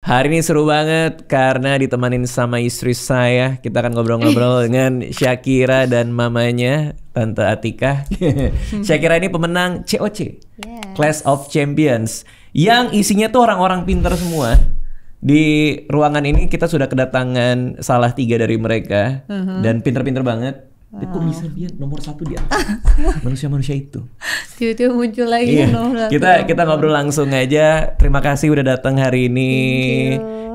Hari ini seru banget karena ditemanin sama istri saya. Kita akan ngobrol-ngobrol dengan Shakira dan mamanya, Tante Atika. Shakira ini pemenang COC, Clash of Champions, yang isinya tuh orang-orang pintar semua. Di ruangan ini kita sudah kedatangan salah 3 dari mereka dan pintar-pintar banget. Kok bisa dia nomor 1 di atas manusia-manusia itu? Tiba-tiba muncul lagi nomor 1. Kita ngobrol langsung aja. Terima kasih udah datang hari ini.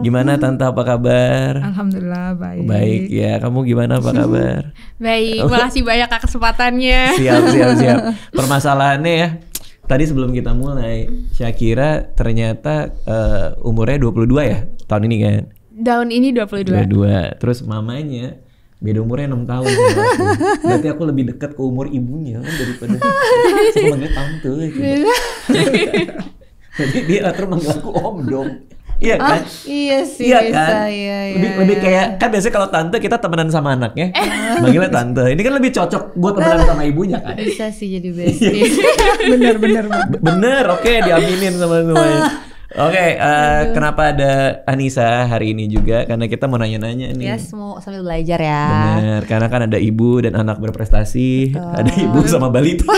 Gimana Tante, apa kabar? Alhamdulillah baik. Baik ya. Kamu gimana, apa kabar? Baik, makasih banyak Kak kesempatannya. Siap. Permasalahannya ya, tadi sebelum kita mulai, Shakira ternyata umurnya 22 ya tahun ini kan? Tahun ini 22. Terus mamanya beda umurnya 6 tahun sama aku. Berarti aku lebih dekat ke umur ibunya kan daripada aku manggil tante gitu. Jadi dia terus manggil aku om dong. Iya kan? Iya sih, iya bisa, kan? Lebih kayak kan biasanya kalau tante kita temenan sama anaknya, manggilnya tante. Ini kan lebih cocok buat temenan sama ibunya kan? Bisa sih jadi bestie. Bener. Oke, diaminin sama semuanya. Oke, kenapa ada Anissa hari ini juga? Karena kita mau nanya-nanya nih. Yes, mau sambil belajar ya. Bener, karena kan ada ibu dan anak berprestasi. Ada ibu sama balita.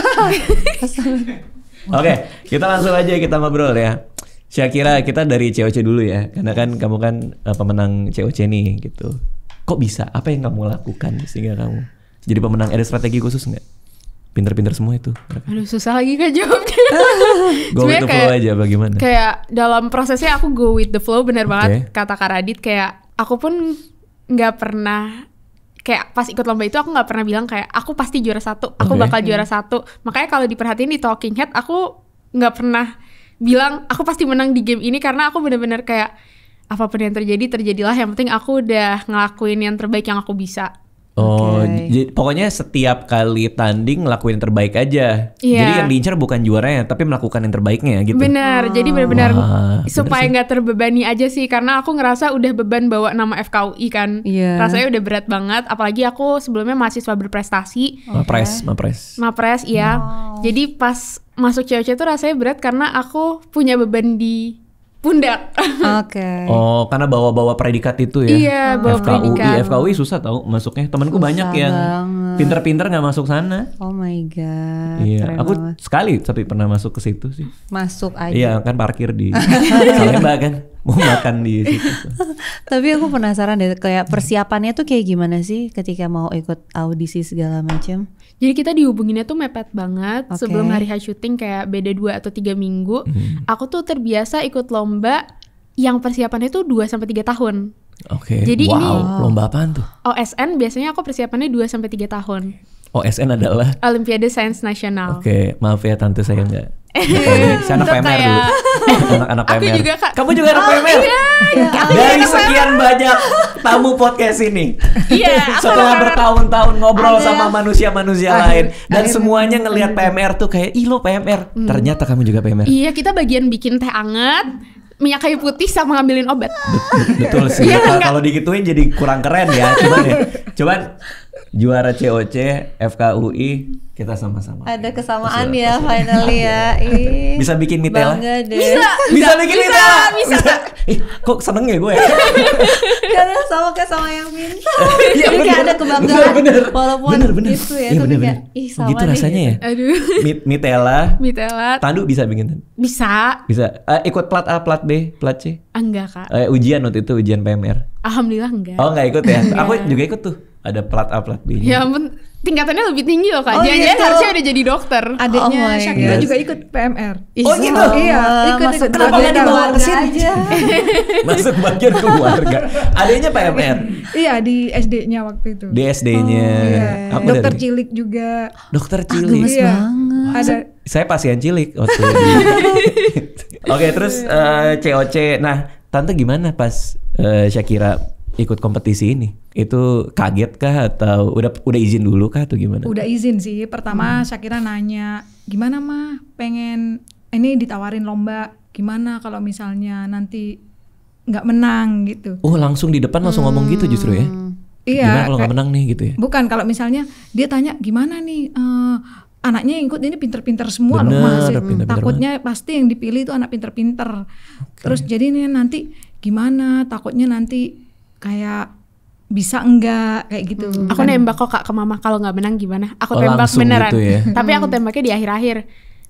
Oke, kita langsung aja kita ngobrol ya. Shakira, kita dari COC dulu ya. Karena kan kamu kan pemenang COC nih gitu. Kok bisa? Apa yang kamu lakukan sehingga kamu jadi pemenang? Ada strategi khusus nggak? Pinter-pinter semua itu. Aduh, susah lagi Kak jawabnya. Go with the flow aja bagaimana? Kayak dalam prosesnya aku go with the flow, bener banget kata Kak Radit. Kayak aku pun gak pernah, kayak pas ikut lomba itu aku gak pernah bilang kayak aku pasti juara 1, aku bakal juara 1. Makanya kalau diperhatiin di Talking Head, aku gak pernah bilang aku pasti menang di game ini. Karena aku bener-bener kayak apapun yang terjadi, terjadilah. Yang penting aku udah ngelakuin yang terbaik yang aku bisa. Jadi pokoknya setiap kali tanding ngelakuin yang terbaik aja. Jadi yang diincar bukan juaranya, tapi melakukan yang terbaiknya gitu. Benar, jadi benar-benar supaya nggak terbebani aja sih. Karena aku ngerasa udah beban bawa nama FKUI kan. Rasanya udah berat banget. Apalagi aku sebelumnya mahasiswa berprestasi. Mapres, iya. Jadi pas masuk COC tuh rasanya berat karena aku punya beban di pundak. Oh, karena bawa-bawa predikat itu ya. Iya, bawa predikat. FKUI susah tau masuknya. Temanku banyak yang pinter-pinter nggak masuk sana. Oh my god. Iya, aku sekali tapi pernah masuk ke situ sih. Masuk aja. Iya, kan parkir di Salemba kan. Mau makan di situ. Tapi aku penasaran deh, kayak persiapannya tuh kayak gimana sih ketika mau ikut audisi segala macam? Jadi kita dihubunginnya tuh mepet banget. Sebelum hari H syuting kayak beda 2 atau 3 minggu. Aku tuh terbiasa ikut lomba yang persiapannya tuh 2-3 tahun. Jadi ini lomba apaan tuh? OSN biasanya aku persiapannya 2-3 tahun. OSN adalah Olimpiade Sains Nasional. Maaf ya tante, saya enggak. Saya anak PMR dulu. Anak PMR. Aku juga Kak. Kamu juga anak PMR? Dari sekian banyak tamu podcast ini. Setelah bertahun-tahun ngobrol sama manusia-manusia lain dan semuanya ngelihat PMR tuh kayak, ih lo PMR. Ternyata kamu juga PMR. Iya, kita bagian bikin teh anget, minyak kayu putih sama ngambilin obat. Betul sih. Kalau digituin jadi kurang keren ya. Cuman juara COC FKUI kita sama-sama. Ada kesamaan ya finally ya. Bisa bikin mitela. Bangga deh. Bisa bikin mitela. Bisa. Kok seneng ya gue? Karena sama kayak sama yang minta. Jadi kayak ada kebanggaan. Bener. Walaupun bener. itu ya, tapi kayak sama gitu nih. rasanya ya. Aduh. Mitela. Tandu bisa bikin? Bisa. Ikut plat A, plat B, plat C? Enggak Kak. Ujian waktu itu, ujian PMR. Alhamdulillah enggak. Oh enggak ikut ya? Aku juga ikut tuh. Ada plat A, plat B. Ya ampun, tingkatannya lebih tinggi loh Kak. Jangan-jangan harusnya udah jadi dokter. Adiknya Shakira juga ikut PMR. Oh gitu? Iya, ikut. Kenapa nggak dibawa ke sini? Masuk bagian keluarga. Adiknya PMR? Iya, di SD-nya waktu itu. Di SD-nya. Dokter cilik juga. Dokter cilik? Gemes banget. Ada. Saya pasien cilik waktu itu. Oke, terus COC. Nah, Tante gimana pas Shakira ikut kompetisi ini? Itu kaget kah atau udah izin dulu kah atau gimana? Udah izin sih. Pertama Shakira nanya, gimana mah pengen ini ditawarin lomba, gimana kalau misalnya nanti nggak menang gitu. Oh langsung di depan langsung ngomong gitu justru ya? Iya. Gimana kalau nggak menang nih gitu ya? Bukan, kalau misalnya dia tanya gimana nih anaknya yang ikut ini pinter-pinter semua bener, loh Mas. pinter-pinter Takutnya pasti yang dipilih itu anak pinter-pinter. Terus jadi ini nanti gimana, takutnya nanti kayak bisa enggak kayak gitu. Aku nembak kok Kak ke mama, kalau nggak menang gimana? Aku Oh, tembak langsung beneran. gitu ya? Tapi aku tembaknya di akhir-akhir.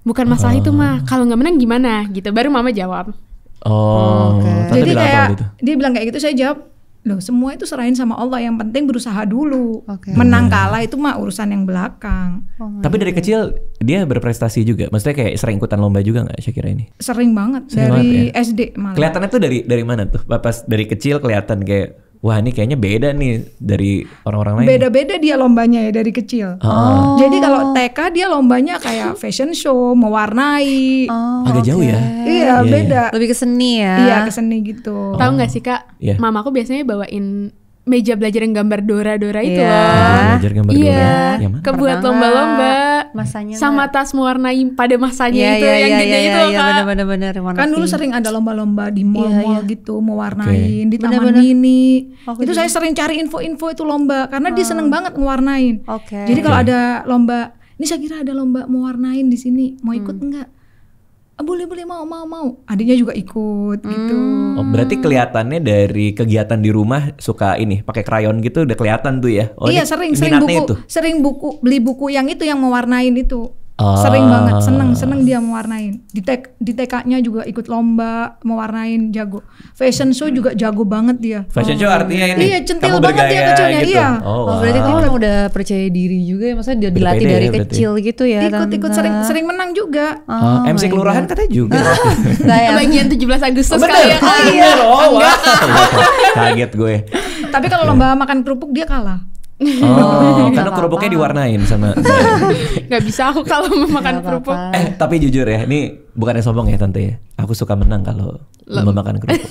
Bukan masalah itu mah, kalau nggak menang gimana? Gitu. Baru mama jawab. Tante Jadi bilang apa kayak waktu itu? dia bilang kayak gitu, saya jawab, loh semua itu serahin sama Allah, yang penting berusaha dulu. Oke. Menang kalah itu mah urusan yang belakang. Tapi dari kecil dia berprestasi juga. Maksudnya kayak sering ikutan lomba juga nggak Syakira ini? Sering banget Sering dari banget ya? SD malah. Kelihatannya tuh dari mana tuh? Pas dari kecil kelihatan kayak wah ini kayaknya beda nih dari orang-orang lain. Beda-beda dia lombanya ya dari kecil. Jadi kalau TK dia lombanya kayak fashion show, mewarnai. Agak jauh ya. Iya, beda. Lebih ke seni ya. Iya, ke seni gitu. Tahu nggak sih Kak? Iya. Mamaku biasanya bawain meja belajar yang gambar Dora-Dora itu Iya. loh. Belajar gambar Iya, Dora. Yang mana? kebuat Pernah lomba-lomba. Masanya Sama tas mewarnai pada masanya itu yang gede itu loh, iya, Kak. benar-benar warna Kan dulu pink. sering ada lomba-lomba di mall-mall gitu, mewarnain di taman Bener-bener. mini. Oh, Itu saya sering cari info-info itu lomba karena dia seneng banget ngewarnain. Oke. Jadi kalau ada lomba, ini saya kira ada lomba mewarnain di sini, mau ikut enggak? Ah, boleh mau. Adiknya juga ikut gitu. Oh, berarti kelihatannya dari kegiatan di rumah suka ini pakai krayon gitu udah kelihatan tuh ya. Oh, Iya, ini sering minatnya buku, itu. sering beli buku yang itu yang mewarnain itu. Ah. Sering banget, seneng dia mewarnain. Di TK-nya juga ikut lomba mewarnain, jago. Fashion show juga jago banget dia. Fashion show artinya ini Iya, centil kamu banget dia bergaya kecilnya, gitu. iya. Oh, Oh, berarti wow. kamu udah percaya diri juga ya, maksudnya dia Udah dilatih pede dari ya berarti. kecil gitu ya. Ikut sering menang juga. Oh, MC my kelurahan God. katanya juga. Bagian 17 Agustus Bener? kali ya Kak. Iya. Oh, wow. Kaget gue. Tapi kalau lomba makan kerupuk dia kalah. Oh, karena kerupuknya diwarnain sama. Gak bisa aku kalau mau makan Nggak kerupuk. apa-apa. Tapi jujur ya, ini bukannya sombong ya tante ya. Aku suka menang kalau lomba makan kerupuk.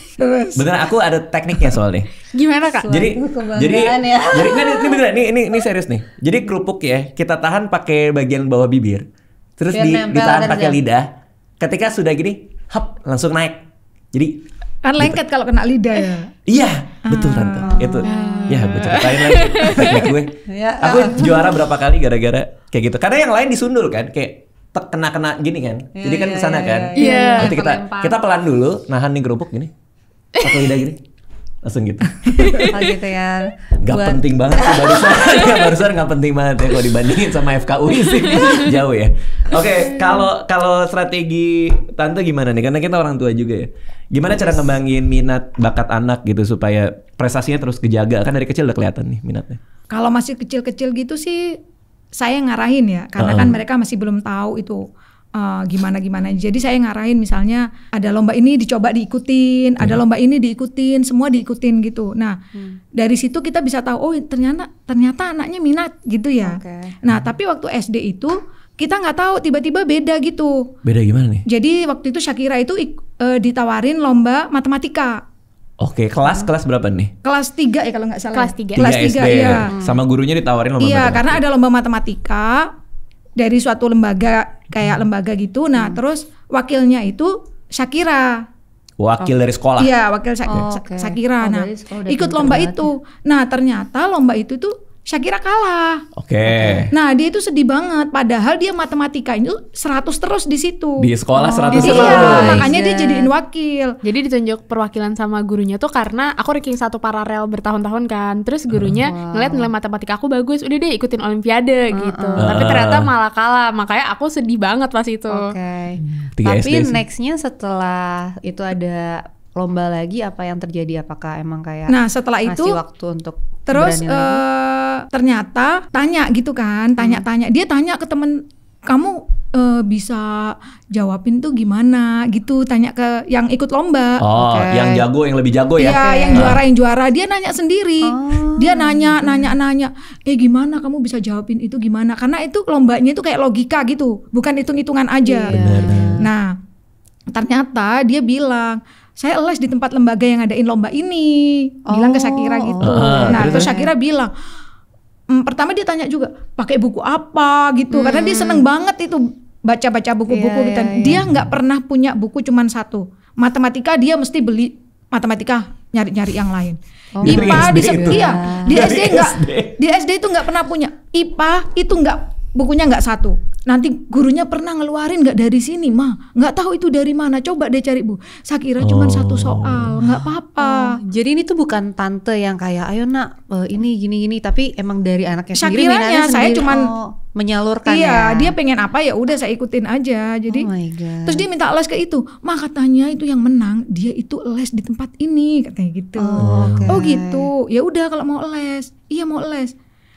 Beneran aku ada tekniknya soalnya. Gimana Kak? Jadi kebanggaan ya. jadi ini beneran ini serius nih. Jadi kerupuk ya kita tahan pakai bagian bawah bibir, terus Biar nempel ditahan terus pakai ya. lidah. Ketika sudah gini, hap langsung naik. Jadi Kan lengket kalau kena lidah ya. iya betul tante itu. Ya gue ceritain lagi teknik gue. Ya. Aku juara berapa kali gara-gara kayak gitu. Karena yang lain disundul kan, kayak kena gini kan. Jadi kan kesana kan. iya. Nanti kita pelan dulu, nahan nih kerupuk gini, pakai lidah gini, langsung gitu. Oh gitu ya. Gak Buat- penting banget sih barusan gak penting banget ya kalau dibandingin sama FKUI sih jauh ya. Oke, kalau strategi tante gimana nih? Karena kita orang tua juga ya. Gimana cara ngembangin minat bakat anak gitu supaya prestasinya terus kejaga? Kan dari kecil udah kelihatan nih minatnya. Kalau masih kecil-kecil gitu sih saya ngarahin ya, karena kan mereka masih belum tahu itu gimana. Jadi saya ngarahin misalnya ada lomba ini dicoba diikutin, ada lomba ini diikutin, semua diikutin gitu. Nah, dari situ kita bisa tahu oh ternyata anaknya minat gitu ya. Oke. Nah, tapi waktu SD itu kita nggak tahu tiba-tiba beda gitu. Beda gimana nih? Jadi waktu itu Syakira itu ditawarin lomba matematika. Oke, kelas berapa nih? Kelas 3 ya kalau nggak salah. Kelas ya. 3. Kelas 3 SD ya. Sama gurunya ditawarin lomba Iya, matematika. karena ada lomba matematika dari suatu lembaga kayak lembaga gitu. Nah, terus wakilnya itu Syakira. Wakil dari sekolah. Iya, wakil oke. Syakira. Oh, Nah, berarti sekolah udah ikut pinter lomba banget itu. Nah, ternyata lomba itu tuh Syakira kalah. Oke. Nah, dia itu sedih banget padahal dia matematika itu 100 terus di situ. Di sekolah 100 Iya, terus. makanya dia jadiin wakil. Jadi ditunjuk perwakilan sama gurunya tuh karena aku ranking 1 paralel bertahun-tahun kan. Terus gurunya ngeliat nilai matematika aku bagus, udah deh ikutin olimpiade gitu. Tapi ternyata malah kalah, makanya aku sedih banget pas itu. Oke. 3 Tapi SD sih. nextnya setelah itu ada lomba lagi, apa yang terjadi? Apakah emang kayak Nah, setelah itu ngasih waktu untuk terus berani lagi? ternyata tanya gitu kan, tanya-tanya. Dia tanya ke temen, kamu bisa jawabin tuh gimana gitu, tanya ke yang ikut lomba. Oh, Oke. yang jago, yang lebih jago ya? Iya, yang juara dia nanya sendiri. Dia nanya. Gimana kamu bisa jawabin itu gimana? Karena itu lombanya itu kayak logika gitu, bukan hitung-hitungan aja. Nah, ternyata dia bilang, saya les di tempat lembaga yang ngadain lomba ini. Bilang ke Syakira gitu. Nah, terus Syakira bilang, pertama dia tanya juga, pakai buku apa gitu. Karena dia seneng banget itu baca-baca buku-buku gitu. Dia nggak pernah punya buku cuman satu. Matematika dia mesti beli matematika, nyari-nyari yang lain. IPA Dari di SD itu? iya, di Dari SD enggak. SD. Di SD itu nggak pernah punya. IPA itu nggak, bukunya nggak satu. nanti gurunya pernah ngeluarin nggak dari sini, mah nggak tahu itu dari mana, coba deh cari Bu. Sakira cuma 1 soal, nggak apa-apa. Jadi ini tuh bukan tante yang kayak ayo nak ini gini-gini, tapi emang dari anaknya sendiri. Syakiranya saya cuman menyalurkan. Iya, dia pengen apa ya udah saya ikutin aja. Jadi Oh my God. terus dia minta les ke itu, mah katanya itu yang menang dia itu les di tempat ini katanya gitu. Oh gitu, ya udah kalau mau les, iya mau les.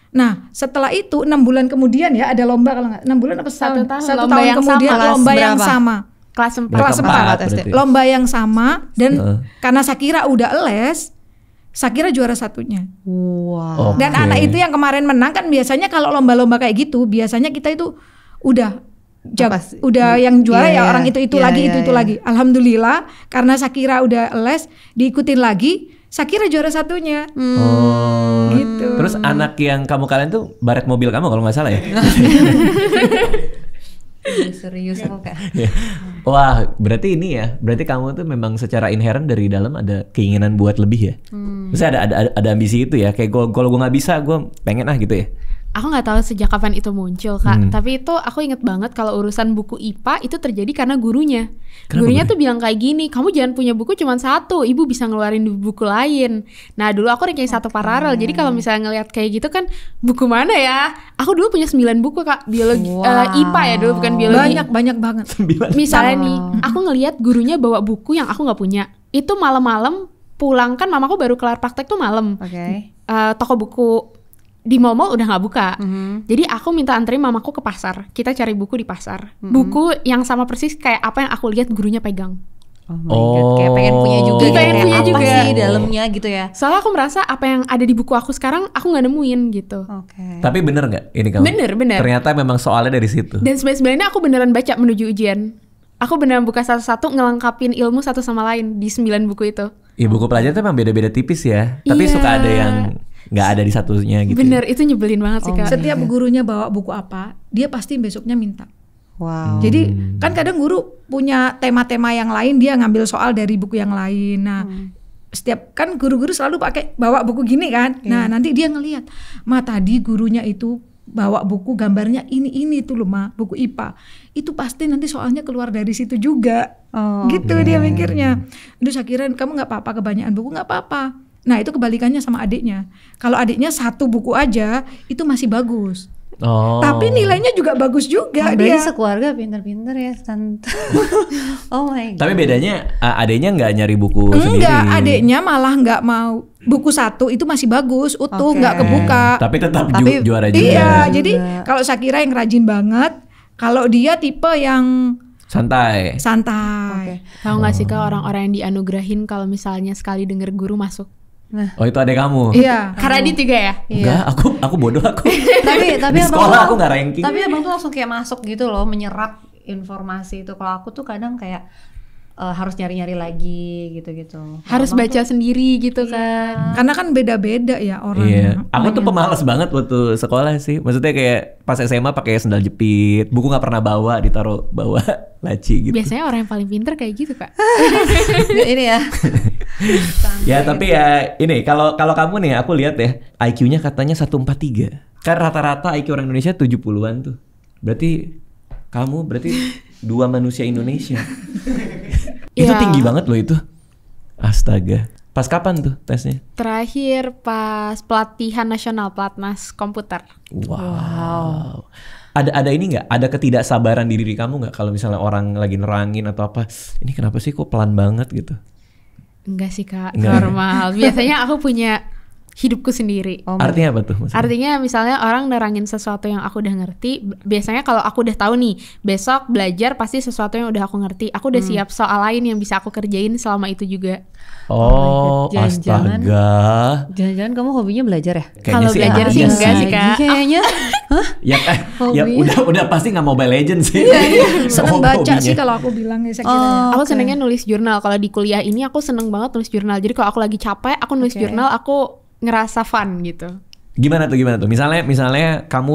Nah setelah itu 6 bulan kemudian ya ada lomba, kalau nggak 6 bulan apa Satu setahun, tahun, satu lomba tahun yang kemudian sama. lomba Kelas yang berapa? sama, Kelas 4. kelas 4 berarti. lomba yang sama dan karena Syakira udah les, Syakira juara satunya. Wow. Dan Oke. anak itu yang kemarin menang kan biasanya kalau lomba-lomba kayak gitu biasanya kita itu udah Apa sih? udah yang juara Iya, ya iya. orang itu Iya, lagi iya, itu iya. lagi. Alhamdulillah karena Syakira udah les diikutin lagi, Syakira juara satunya. Oh. Gitu. Terus anak yang kamu kalian tuh baret mobil kamu kalau nggak salah ya? Serius aku kayak. Wah, berarti ini ya. Berarti kamu tuh memang secara inherent dari dalam ada keinginan buat lebih ya. Maksudnya ada ambisi itu ya. Kayak kalau gue nggak bisa, gue pengen gitu ya. Aku nggak tahu sejak kapan itu muncul Kak, tapi itu aku inget banget kalau urusan buku IPA itu terjadi karena gurunya. Kenapa Gurunya guru? tuh bilang kayak gini, kamu jangan punya buku cuma 1, ibu bisa ngeluarin buku lain. Nah dulu aku ranking 1 paralel, jadi kalau misalnya ngelihat kayak gitu kan, buku mana ya? Aku dulu punya 9 buku Kak, biologi, IPA ya dulu bukan biologi. Banyak banget. Misalnya nih, aku ngelihat gurunya bawa buku yang aku nggak punya. Itu malam-malam pulang kan, mamaku baru kelar praktek tuh malam. Oke. Toko buku di mall-mall udah nggak buka. Jadi aku minta anterin mamaku ke pasar. Kita cari buku di pasar. Buku yang sama persis kayak apa yang aku lihat gurunya pegang. Oh my God, kayak pengen punya juga Iya, gitu. pengen Kayak punya apa juga. sih dalamnya gitu ya. Soalnya aku merasa apa yang ada di buku aku sekarang aku nggak nemuin gitu. Oke. Tapi bener nggak ini kamu? Bener. Ternyata memang soalnya dari situ. Dan sebenarnya aku beneran baca menuju ujian. Aku beneran buka satu-satu ngelengkapin ilmu satu sama lain di 9 buku itu. Iya, buku pelajaran tuh memang beda-beda tipis ya. Tapi Iya. suka ada yang nggak ada di satunya gitu. Bener, itu nyebelin banget sih Kak. Setiap gurunya bawa buku apa, dia pasti besoknya minta. Wow. Jadi kan kadang guru punya tema-tema yang lain, dia ngambil soal dari buku yang lain. Nah, setiap kan guru-guru selalu pakai bawa buku gini kan. Nah, nanti dia ngelihat, "Ma, tadi gurunya itu bawa buku gambarnya ini tuh loh, Ma, buku IPA." Itu pasti nanti soalnya keluar dari situ juga. Gitu dia mikirnya. Aduh, Syakira kamu nggak apa-apa kebanyakan buku, nggak apa-apa. Nah, itu kebalikannya sama adiknya. Kalau adiknya 1 buku aja itu masih bagus. Oh. Tapi nilainya juga bagus juga Berarti dia. sekeluarga pinter-pinter ya tante. Oh my God. Tapi bedanya adeknya nggak nyari buku sendiri. Enggak, adiknya malah nggak mau. Buku 1 itu masih bagus, utuh, Oke. nggak kebuka. Tapi tetap Tapi juara juga. Iya, jadi kalau Syakira yang rajin banget, kalau dia tipe yang Santai. santai. Tahu nggak sih Kak orang-orang yang dianugerahin kalau misalnya sekali denger guru masuk? Oh, itu adek kamu? Iya. Karena dia juga ya? Enggak, aku bodoh aku. tapi Di abang sekolah tuh- aku nggak ranking. Tapi abang tuh langsung kayak masuk gitu loh, menyerap informasi itu. Kalau aku tuh kadang kayak harus nyari-nyari lagi gitu-gitu. Harus Abang baca sendiri gitu kan. Karena kan beda-beda ya orang. Iya, aku tuh pemalas banget waktu sekolah sih. Maksudnya kayak pas SMA pakai sendal jepit, buku nggak pernah bawa, ditaruh bawah laci gitu. Biasanya orang yang paling pinter kayak gitu Kak. ini ya. Ya tapi ya ini kalau kamu nih aku lihat ya IQ-nya katanya 143. Kan rata-rata IQ orang Indonesia 70-an tuh. Berarti kamu berarti 2 manusia Indonesia. Itu Iya. tinggi banget loh itu. Astaga. Pas kapan tuh tesnya? Terakhir pas pelatihan nasional Platnas komputer. Wow. Ada ini nggak? Ada ketidaksabaran di diri kamu nggak kalau misalnya orang lagi nerangin atau apa? Ini kenapa sih kok pelan banget gitu? Enggak sih Kak, Enggak. normal. Biasanya aku punya hidupku sendiri. Artinya apa tuh maksudnya? Artinya misalnya orang nerangin sesuatu yang aku udah ngerti, biasanya kalau aku udah tahu nih, besok belajar pasti sesuatu yang udah aku ngerti. Aku udah siap soal lain yang bisa aku kerjain selama itu juga. Oh, Jangan-jangan- astaga. Jangan-jangan kamu hobinya belajar ya? Kalau belajar sih iya enggak sih, Kak. Kayaknya. Hah? Ya, ya udah pasti nggak Mobile Legends sih. Seneng Oh, baca hobinya. sih kalau aku bilang ya Syakira. Aku senengnya nulis jurnal. Kalau di kuliah ini aku seneng banget nulis jurnal. Jadi kalau aku lagi capek, aku nulis jurnal, aku ngerasa fun gitu. Gimana tuh? Misalnya kamu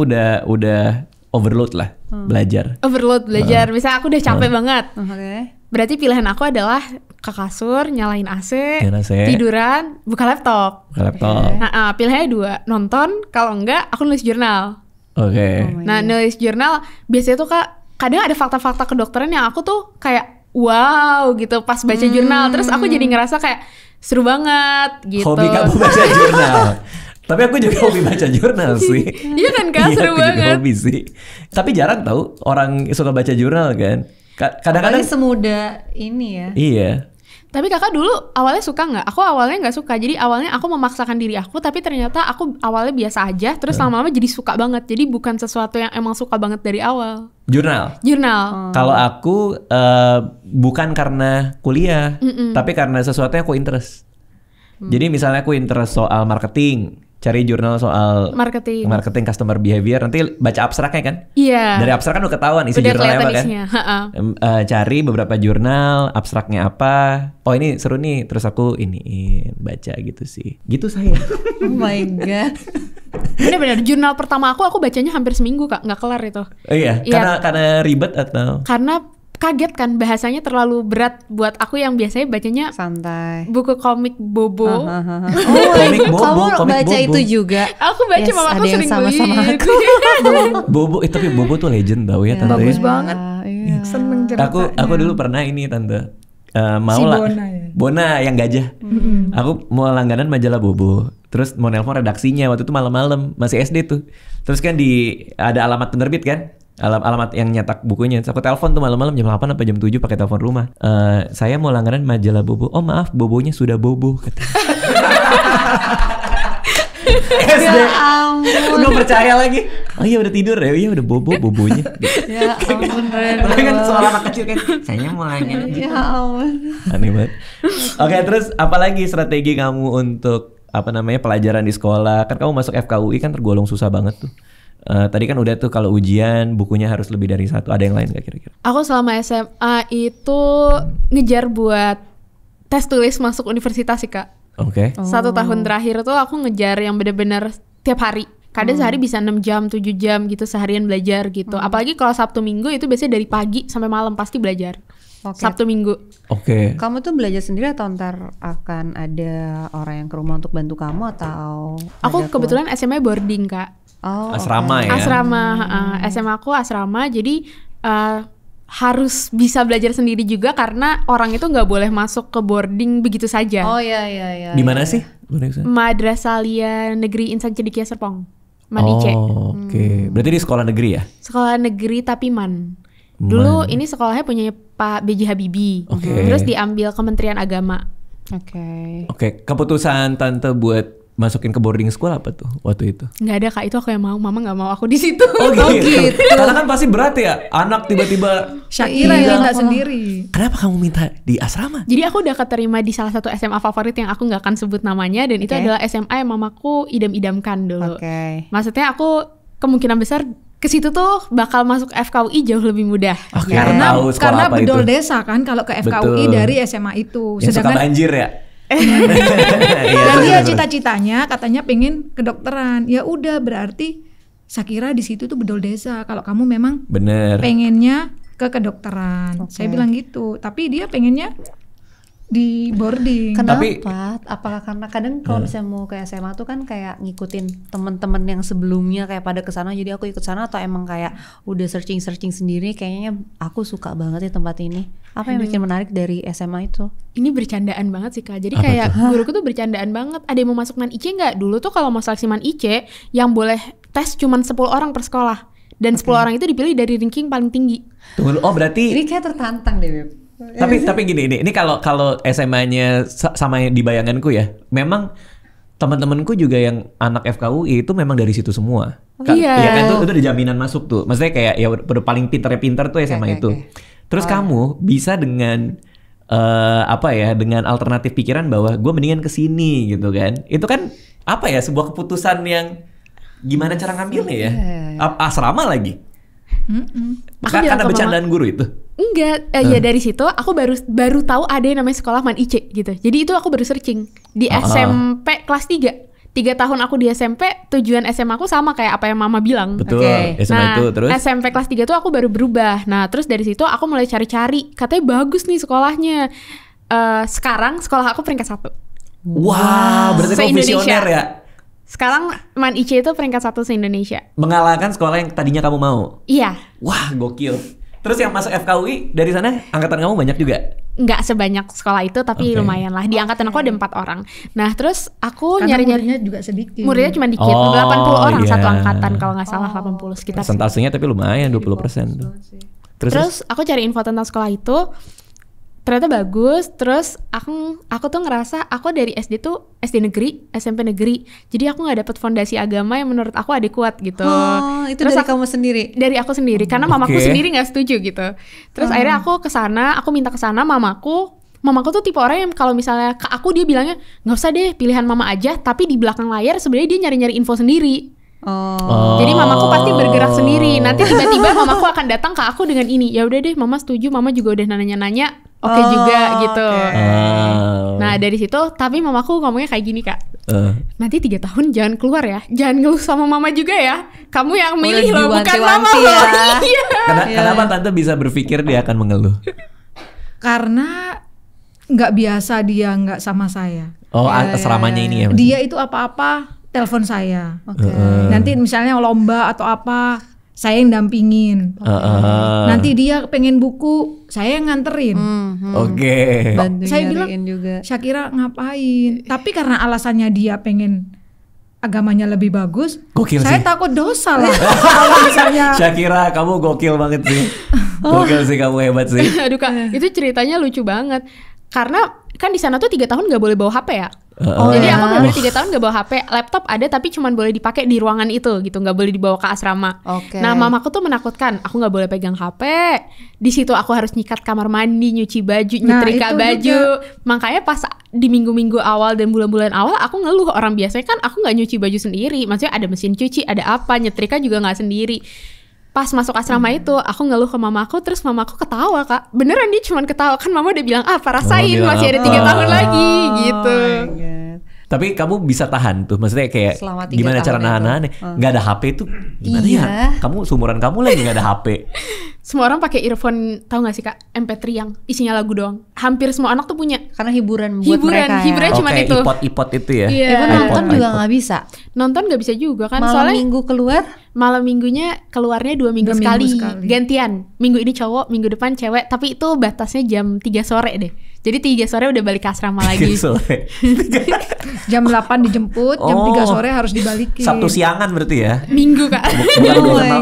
udah overload lah belajar. Overload belajar. Misalnya aku udah capek banget. Oke. Berarti pilihan aku adalah ke kasur, nyalain AC, Nyalain AC. tiduran, buka laptop. Buka laptop. Pilihannya 2, nonton, kalau enggak aku nulis jurnal. Oke. Nah nulis jurnal biasanya tuh Kak, kadang ada fakta-fakta kedokteran yang aku tuh kayak wow gitu pas baca jurnal. Terus aku jadi ngerasa kayak seru banget gitu. Hobi kamu baca jurnal. Tapi aku juga hobi baca jurnal sih. Iya kan Kak, seru Aku juga banget. hobi sih. Tapi jarang tahu orang suka baca jurnal kan. Kadang-kadang semudah ini ya. Iya. Tapi Kakak dulu awalnya suka nggak? Aku awalnya nggak suka. Jadi awalnya aku memaksakan diri aku, tapi ternyata aku awalnya biasa aja. Terus lama-lama jadi suka banget. Jadi bukan sesuatu yang emang suka banget dari awal. Jurnal. Kalau aku bukan karena kuliah, tapi karena sesuatu yang aku interest. Jadi misalnya aku interest soal marketing, cari jurnal soal marketing customer behavior, nanti baca abstraknya kan? Iya. Dari abstrak kan udah ketahuan isi jurnalnya apa kan? Cari beberapa jurnal, abstraknya apa? Oh ini seru nih, terus aku baca gitu sih. Gitu saya. Oh my god. Bener-bener jurnal pertama aku bacanya hampir seminggu Kak, nggak kelar itu. Oh iya, karena ribet atau? Karena kaget kan bahasanya terlalu berat buat aku yang biasanya bacanya santai. Buku komik Bobo. Komik Bobo, kamu baca Bobo. itu juga. Aku baca, mama aku sering sama-sama beli. aku. Bobo, tapi Bobo tuh legend tau ya tante. Bagus banget. Iya. Seneng ceritanya. Aku dulu pernah ini tante. Mau Si lah. Bona ya? Bona yang gajah. Aku mau langganan majalah Bobo. Terus mau nelpon redaksinya waktu itu malam-malam, masih SD tuh. Terus kan ada alamat penerbit kan? Alamat yang nyetak bukunya. Terus aku telepon tuh malam-malam jam 8 apa jam 7 pakai telepon rumah. Saya mau langganan majalah Bobo. Oh maaf, Bobonya sudah bobo katanya. SD. Ya ampun. Gue percaya lagi. Oh iya udah tidur ya. Iya udah bobonya. Ya ampun Reno. Tapi kan soal anak kecil kan. Saya mau langganan. Ya ampun. Aneh banget. Oke, terus apalagi strategi kamu untuk pelajaran di sekolah? Kan kamu masuk FKUI kan tergolong susah banget tuh. Tadi kan udah tuh kalau ujian bukunya harus lebih dari satu. Ada yang lain gak kira-kira? Aku selama SMA itu ngejar buat tes tulis masuk universitas sih Kak. Oke. 1 tahun terakhir tuh aku ngejar yang bener-bener tiap hari. Kadang sehari bisa 6 jam, 7 jam gitu seharian belajar gitu. Apalagi kalau Sabtu Minggu itu biasanya dari pagi sampai malam pasti belajar. Sabtu Minggu. Oke. Kamu tuh belajar sendiri atau ntar akan ada orang yang ke rumah untuk bantu kamu atau? Aku kebetulan SMA boarding Kak. Oh, asrama ya? Asrama, SMA aku asrama, jadi harus bisa belajar sendiri juga karena orang itu nggak boleh masuk ke boarding begitu saja. Oh iya. Di mana sih? Madrasah Alia Negeri Insan Cendekia Serpong, Madice. Oke. Berarti di sekolah negeri ya? Sekolah negeri tapi Dulu ini sekolahnya punya Pak B.J. Habibie, terus diambil Kementerian Agama. Oke. Keputusan tante buat masukin ke boarding school apa tuh waktu itu? Nggak ada Kak, itu aku yang mau. Mama nggak mau aku di situ. Oh gitu. Karena kan pasti berat ya, anak tiba-tiba. Syakira yang minta sendiri. Kenapa kamu minta di asrama? Jadi aku udah keterima di salah satu SMA favorit yang aku nggak akan sebut namanya, dan itu adalah SMA yang mamaku idam-idamkan dulu. Maksudnya aku kemungkinan besar ke situ tuh bakal masuk FKUI jauh lebih mudah. Karena bedol desa kan kalau ke FKUI dari SMA itu. Yang suka banjir ya. Dan dia cita-citanya katanya pengen kedokteran. Ya udah berarti Syakira di situ tuh bedol desa. Kalau kamu memang pengennya ke kedokteran, saya bilang gitu. Tapi dia pengennya di boarding. Kenapa? Apakah karena kadang kalau misalnya mau ke SMA tuh kan kayak ngikutin teman-teman yang sebelumnya kayak pada kesana, jadi aku ikut sana, atau emang kayak udah searching sendiri kayaknya aku suka banget ya tempat ini. Apa yang bikin menarik dari SMA itu? Ini bercandaan banget sih Kak. Jadi kayak guruku tuh bercandaan banget. Ada yang mau masuk MAN IC nggak? Dulu tuh kalau mau seleksi MAN IC yang boleh tes cuma 10 orang per sekolah. Dan 10 orang itu dipilih dari ranking paling tinggi. Tunggu, berarti ini kayak tertantang deh, Beb. Tapi gini, ini kalau SMA-nya sama di bayanganku ya, memang teman-temanku juga yang anak FKUI itu memang dari situ semua. Iya kan, itu udah jaminan masuk tuh. Maksudnya kayak ya udah paling pinter tuh SMA itu. Terus kamu bisa dengan dengan alternatif pikiran bahwa gue mendingan kesini gitu kan. Itu kan sebuah keputusan yang gimana cara ngambilnya ya? Asrama lagi. Karena bercandaan guru itu. Enggak, ya dari situ aku baru tahu ada yang namanya sekolah MAN IC gitu. Jadi itu aku baru searching di SMP kelas 3. 3 tahun aku di SMP, tujuan SMA aku sama kayak apa yang mama bilang. Betul. SMA itu terus SMP kelas 3 tuh aku baru berubah. Nah, terus dari situ aku mulai cari-cari. Katanya bagus nih sekolahnya. Sekarang sekolah aku peringkat 1. Wow, berarti kamu visioner ya? Sekarang MAN IC itu peringkat 1 se-Indonesia. Mengalahkan sekolah yang tadinya kamu mau? Iya. Wah, gokil. Terus yang masuk FKUI dari sana angkatan kamu banyak juga? Nggak sebanyak sekolah itu, tapi lumayan lah. Di angkatan aku ada 4 orang. Nah, terus aku Karena nyari-nyari. muridnya juga sedikit. Muridnya cuma dikit, 80 orang satu angkatan kalau nggak salah, 80 sekitar. Persentasenya tapi lumayan 20% tuh. Terus aku cari info tentang sekolah itu, ternyata bagus. Terus aku tuh ngerasa aku dari SD tuh SD negeri, SMP negeri, jadi aku nggak dapet fondasi agama yang menurut aku adekuat gitu. Itu terus dari kamu sendiri? Dari aku sendiri, karena mamaku sendiri nggak setuju gitu. Terus akhirnya aku kesana, aku minta kesana mamaku tuh tipe orang yang kalau misalnya ke aku dia bilangnya nggak usah deh, pilihan mama aja, tapi di belakang layar sebenarnya dia nyari-nyari info sendiri. Jadi mamaku pasti bergerak sendiri. Nanti tiba-tiba mamaku akan datang ke aku dengan ini. Ya udah deh, mama setuju, mama juga udah nanya-nanya. Oke juga gitu. Nah dari situ, tapi mamaku ngomongnya kayak gini Kak. Nanti 3 tahun jangan keluar ya, jangan ngeluh sama mama juga ya. Kamu yang milih loh, bukan mama loh. Kenapa tante bisa berpikir dia akan mengeluh? Karena nggak biasa dia nggak sama saya. Asramanya ini ya? Dia itu apa-apa telepon saya. Nanti misalnya lomba atau apa, saya yang dampingin. Nanti dia pengen buku, saya yang nganterin. Saya bilang, juga. Syakira ngapain? Tapi karena alasannya dia pengen agamanya lebih bagus, gokil saya sih. takut dosa lah. Kalau misalnya Syakira, kamu gokil banget sih. Gokil sih, kamu hebat sih. Aduh Kak, itu ceritanya lucu banget. Karena kan di sana tuh 3 tahun nggak boleh bawa HP ya. Jadi aku benar-benar 3 tahun nggak bawa HP. Laptop ada tapi cuma boleh dipakai di ruangan itu gitu, nggak boleh dibawa ke asrama. Nah mamaku tuh menakutkan, aku nggak boleh pegang HP. Di situ aku harus nyikat kamar mandi, nyuci baju, nyetrika baju. Makanya pas di minggu-minggu awal dan bulan-bulan awal aku ngeluh. Orang biasanya kan aku nggak nyuci baju sendiri. Maksudnya ada mesin cuci, ada apa, nyetrika juga nggak sendiri. Pas masuk asrama itu, aku ngeluh ke mamaku, terus mamaku ketawa Kak. Beneran dia cuma ketawa, kan mama udah bilang, rasain masih ada 3 tahun lagi gitu. Tapi kamu bisa tahan tuh, maksudnya kayak gimana cara nahan-nahannya? Gak ada HP tuh gimana ya? Kamu seumuran kamu lagi gak ada HP. Semua orang pakai earphone, tahu gak sih Kak? MP3 yang isinya lagu doang. Hampir semua anak tuh punya. Karena hiburan buat mereka. Hiburannya cuma itu. iPod itu ya. Nonton juga nggak bisa. Nonton nggak bisa juga kan. Malam soalnya minggu keluar. Malam minggunya keluarnya 2 minggu sekali. Gantian. Minggu ini cowok, minggu depan cewek. Tapi itu batasnya jam 3 sore deh. Jadi 3 sore udah balik ke asrama lagi. Jam 8 dijemput, jam 3 sore harus dibalikin. Sabtu siangan berarti ya? Minggu Kak.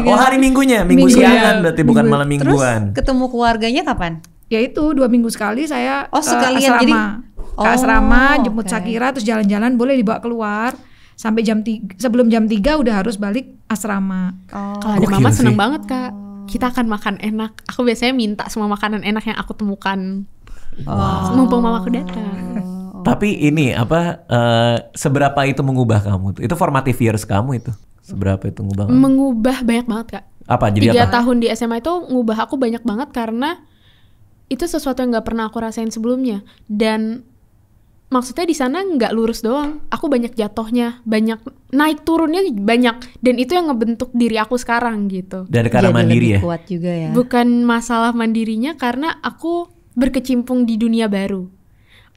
Bukan hari Minggunya, minggu siangan berarti bukan malam mingguan. Terus ketemu keluarganya kapan? Ya itu 2 minggu sekali saya sekalian asrama. Jadi ke asrama, jemput Syakira, terus jalan-jalan boleh dibawa keluar. Sampai jam 3, sebelum jam 3 udah harus balik asrama. Kalau ada mama seneng banget Kak. Kita akan makan enak. Aku biasanya minta semua makanan enak yang aku temukan. Mumpung mamaku datang. Tapi ini seberapa itu mengubah kamu? Itu formative years kamu itu? Seberapa itu mengubah kamu? Mengubah banyak banget Kak. Apa? Jadi 3 tahun di SMA itu ngubah aku banyak banget karena itu sesuatu yang nggak pernah aku rasain sebelumnya. Dan maksudnya di sana nggak lurus doang, aku banyak jatuhnya, banyak naik turunnya banyak, dan itu yang ngebentuk diri aku sekarang gitu. Dan karena mandiri ya? Kuat juga ya. Bukan masalah mandirinya, karena aku berkecimpung di dunia baru,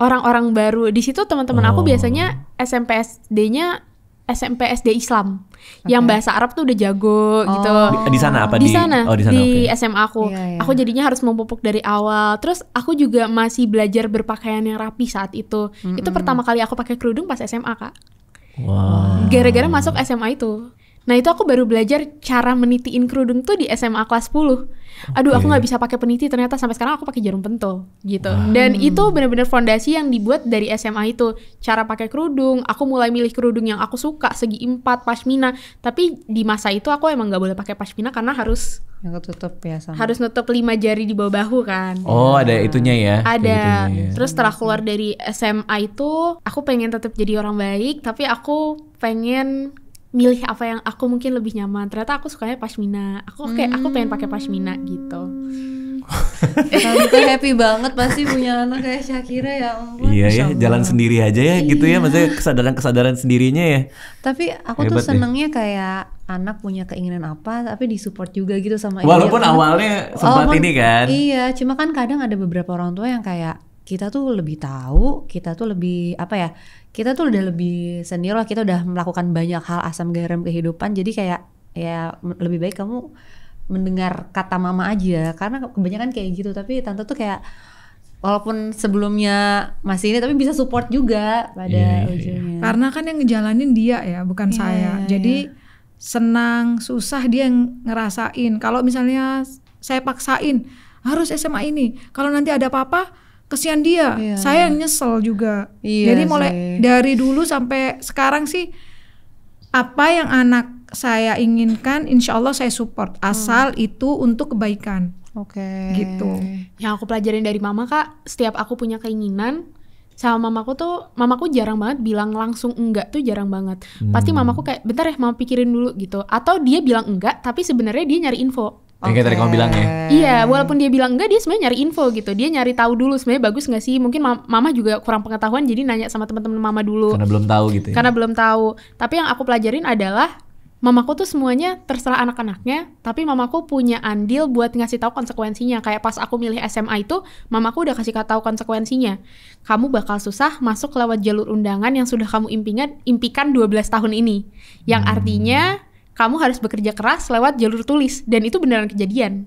orang-orang baru di situ. Teman-teman aku biasanya SMP SD Islam, yang bahasa Arab tuh udah jago gitu. Di sana apa? Di sana, di okay. SMA aku. Aku jadinya harus memupuk dari awal. Terus aku juga masih belajar berpakaian yang rapi saat itu. Itu pertama kali aku pakai kerudung pas SMA Kak. Gara-gara masuk SMA itu. Nah itu aku baru belajar cara menitiin kerudung tuh di SMA kelas 10. Aduh aku gak bisa pakai peniti, ternyata sampai sekarang aku pakai jarum pentul gitu. Dan itu benar-benar fondasi yang dibuat dari SMA itu. Cara pakai kerudung, aku mulai milih kerudung yang aku suka, segi 4, pashmina. Tapi di masa itu aku emang gak boleh pakai pashmina karena harus tutup ya sama. Harus nutup 5 jari di bawah bahu kan. Ada itunya ya. Ada. Terus setelah keluar dari SMA itu, aku pengen tetap jadi orang baik, tapi aku pengen milih apa yang aku mungkin lebih nyaman. Ternyata aku sukanya pashmina. Aku pengen pakai pashmina gitu. Tante happy banget pasti punya anak kayak Syakira, ya ampun. Iya ya, jalan sendiri aja ya gitu ya. Maksudnya kesadaran sendirinya ya. Tapi aku tuh senengnya kayak anak punya keinginan apa tapi disupport juga gitu sama walaupun awalnya sempat ini kan. Iya, cuma kan kadang ada beberapa orang tua yang kayak kita tuh lebih tahu, kita tuh lebih apa ya, kita tuh udah lebih senior lah, kita udah melakukan banyak hal asam garam kehidupan, jadi kayak ya lebih baik kamu mendengar kata mama aja, karena kebanyakan kayak gitu. Tapi tante tuh kayak walaupun sebelumnya masih ini tapi bisa support juga pada ujungnya. Karena kan yang ngejalanin dia ya, bukan saya. Jadi senang, susah dia yang ngerasain. Kalau misalnya saya paksain harus SMA ini, kalau nanti ada apa-apa kesian dia, saya yang nyesel juga. Jadi mulai dari dulu sampai sekarang sih, apa yang anak saya inginkan insya Allah saya support, asal itu untuk kebaikan. Gitu. Yang aku pelajarin dari mama Kak, setiap aku punya keinginan sama mamaku jarang banget bilang langsung enggak, tuh jarang banget. Pasti mamaku kayak bentar ya mama pikirin dulu gitu, atau dia bilang enggak tapi sebenarnya dia nyari info. Kayak tadi kamu bilang ya. Iya, walaupun dia bilang enggak, dia sebenarnya nyari info gitu. Dia nyari tahu dulu sebenarnya bagus nggak sih. Mungkin mama juga kurang pengetahuan, jadi nanya sama teman-teman mama dulu. Karena belum tahu gitu ya. Karena belum tahu. Tapi yang aku pelajarin adalah mamaku tuh semuanya terserah anak-anaknya, tapi mamaku punya andil buat ngasih tahu konsekuensinya. Kayak pas aku milih SMA itu, mamaku udah kasih tahu konsekuensinya. Kamu bakal susah masuk lewat jalur undangan yang sudah kamu impikan 12 tahun ini. Yang artinya kamu harus bekerja keras lewat jalur tulis, dan itu beneran kejadian.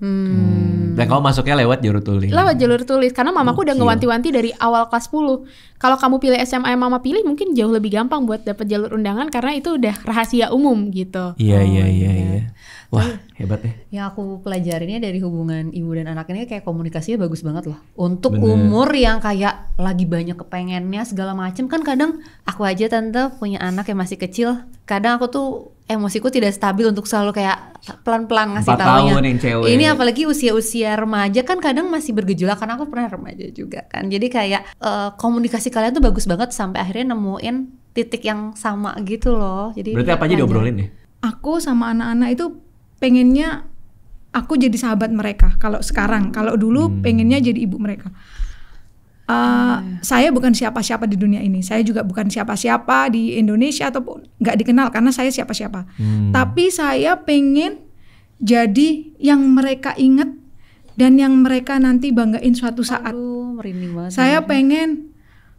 Dan kamu masuknya lewat jalur tulis. Lewat jalur tulis, karena mamaku udah ngewanti-wanti dari awal kelas 10. Kalau kamu pilih SMA yang mama pilih, mungkin jauh lebih gampang buat dapet jalur undangan karena itu udah rahasia umum gitu. Iya. Wah, hebat ya. Yang aku pelajarinnya dari hubungan ibu dan anak ini kayak komunikasinya bagus banget loh. Untuk umur yang kayak lagi banyak kepengennya segala macem, kan kadang aku aja tante punya anak yang masih kecil, kadang aku tuh emosiku tidak stabil untuk selalu kayak pelan-pelan ngasih taunya. 4 tahun yang cewek. Ini apalagi usia-usia remaja kan kadang masih bergejolak, karena aku pernah remaja juga kan. Jadi kayak komunikasi kalian tuh bagus banget sampai akhirnya nemuin titik yang sama gitu loh. Jadi berarti apa aja diobrolin ya? Aku sama anak-anak itu pengennya aku jadi sahabat mereka. Kalau sekarang, kalau dulu pengennya jadi ibu mereka. Saya bukan siapa-siapa di dunia ini. Saya juga bukan siapa-siapa di Indonesia ataupun nggak dikenal karena saya siapa-siapa. Tapi saya pengen jadi yang mereka ingat dan yang mereka nanti banggain suatu saat. Aduh, merinding banget. Saya pengen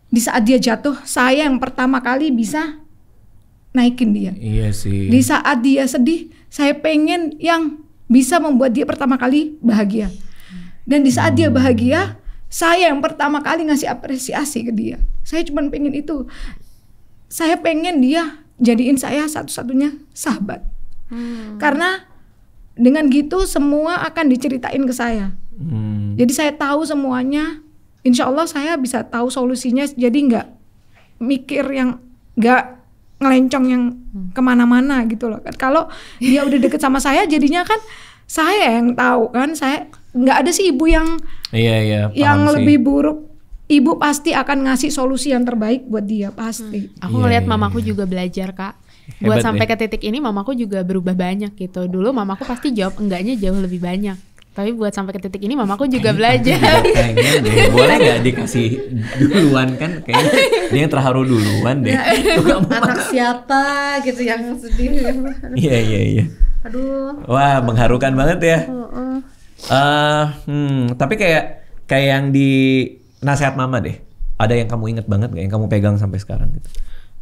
di saat dia jatuh, saya yang pertama kali bisa naikin dia. Iya sih. Di saat dia sedih, saya pengen yang bisa membuat dia pertama kali bahagia. Dan di saat dia bahagia, saya yang pertama kali ngasih apresiasi ke dia. Saya cuma pengen itu. Saya pengen dia jadiin saya satu-satunya sahabat. Karena dengan gitu semua akan diceritain ke saya. Jadi saya tahu semuanya. Insya Allah saya bisa tahu solusinya. Jadi nggak mikir yang nggak ngelencong yang kemana-mana gitu loh. Kalau dia udah deket sama saya, jadinya kan saya yang tahu kan. Saya nggak ada sih ibu yang yang lebih buruk. Ibu pasti akan ngasih solusi yang terbaik buat dia, pasti. Aku ngelihat mamaku juga belajar Kak. Buat sampai ke titik ini mamaku juga berubah banyak gitu. Dulu mamaku pasti jawab enggaknya jauh lebih banyak. Tapi buat sampai ke titik ini mamaku juga belajar. Kayaknya deh, boleh gak dikasih duluan kan? Kayaknya dia yang terharu duluan deh. Anak siapa gitu yang sedih. Iya. Aduh. Wah, mengharukan banget ya. Tapi kayak yang di nasihat mama deh. Ada yang kamu inget banget gak? Yang kamu pegang sampai sekarang gitu?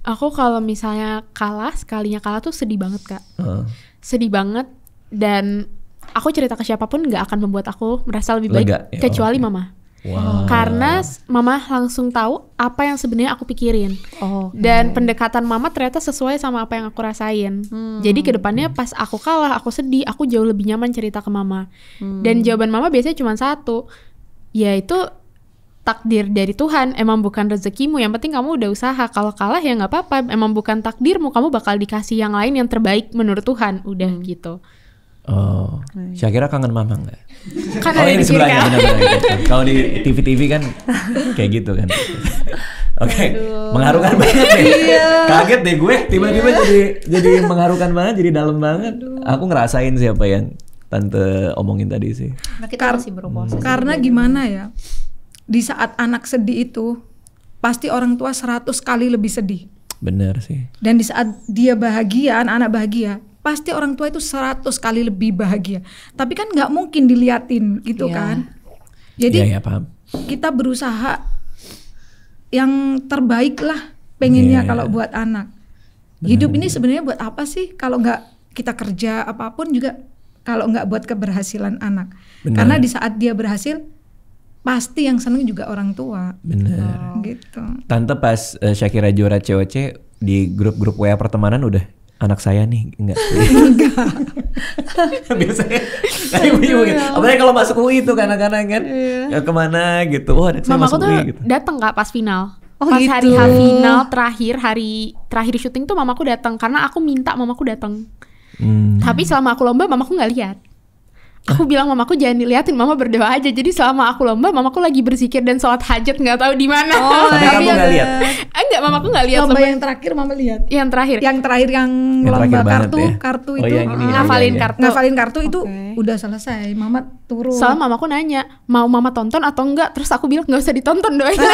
Aku kalau misalnya sekalinya kalah tuh sedih banget Kak. Sedih banget, dan aku cerita ke siapapun gak akan membuat aku merasa lebih baik lega, ya, kecuali mama. Karena mama langsung tahu apa yang sebenarnya aku pikirin. Dan pendekatan mama ternyata sesuai sama apa yang aku rasain. Jadi kedepannya pas aku kalah, aku sedih, aku jauh lebih nyaman cerita ke mama. Dan jawaban mama biasanya cuma satu, yaitu takdir dari Tuhan, emang bukan rezekimu, yang penting kamu udah usaha. Kalau kalah ya nggak apa-apa, emang bukan takdirmu, kamu bakal dikasih yang lain yang terbaik menurut Tuhan, udah gitu. Syakira kangen mama nggak? Kan ada ini di sebelahnya, kiri, benar-benar. Kalau di TV kan kayak gitu kan. Oke, mengharukan banget nih. Kaget deh gue, tiba-tiba jadi mengharukan banget, jadi dalam banget. Aku ngerasain siapa yang tante omongin tadi sih. Nah, kita masih berproses. Karena gimana ya? Di saat anak sedih itu pasti orang tua 100 kali lebih sedih. Bener sih. Dan di saat dia bahagia, anak-anak bahagia, pasti orang tua itu 100 kali lebih bahagia. Tapi kan nggak mungkin diliatin gitu kan. Jadi Iya, paham. kita berusaha yang terbaik lah pengennya kalau buat anak. Hidup ini sebenarnya buat apa sih kalau nggak kita kerja apapun juga kalau nggak buat keberhasilan anak. Karena di saat dia berhasil pasti yang seneng juga orang tua. Benar. Gitu. Tante pas Syakira juara COC di grup-grup WA pertemanan udah anak saya nih enggak? Biasanya kayak ibu-ibu gitu. Apalagi kalau masuk UI itu kadang-kadang kan kemana gitu. Wah, anak saya mamaku masuk tuh UI gitu. datang Kak pas final. Oh, pas gitu. hari final hari terakhir syuting tuh mamaku datang karena aku minta mamaku datang. Tapi selama aku lomba mamaku nggak lihat. Aku bilang mamaku jangan diliatin, mama berdoa aja. Jadi selama aku lomba mamaku lagi berzikir dan sholat hajat nggak tahu di mana. Tapi kamu nggak lihat? Enggak, mamaku nggak lihat. Lomba yang terakhir mama lihat. Yang terakhir Yang lomba terakhir kartu ya? itu Yang ini, ngafalin iya. kartu. ngafalin kartu itu udah selesai. Mama turun. Soalnya mamaku nanya mau mama tonton atau enggak. Terus aku bilang nggak usah ditonton, doain aja.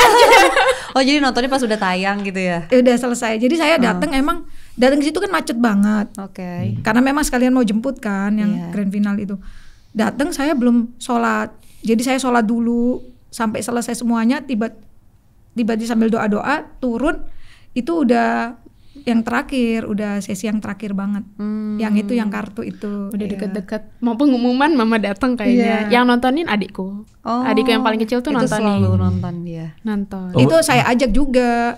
Oh jadi nontonnya pas udah tayang gitu ya? Udah selesai. Jadi saya datang datang ke situ kan macet banget. Oke. Karena memang sekalian mau jemput kan yang grand final itu. Datang saya belum sholat. Jadi saya sholat dulu sampai selesai semuanya, tiba-tiba sambil doa-doa turun itu udah yang terakhir, udah sesi yang terakhir banget. Yang itu yang kartu itu. Udah deket-deket mau pengumuman mama datang kayaknya. Yang nontonin adikku. Adikku yang paling kecil tuh itu nontonin. selalu nonton dia. Nonton. Itu saya ajak juga.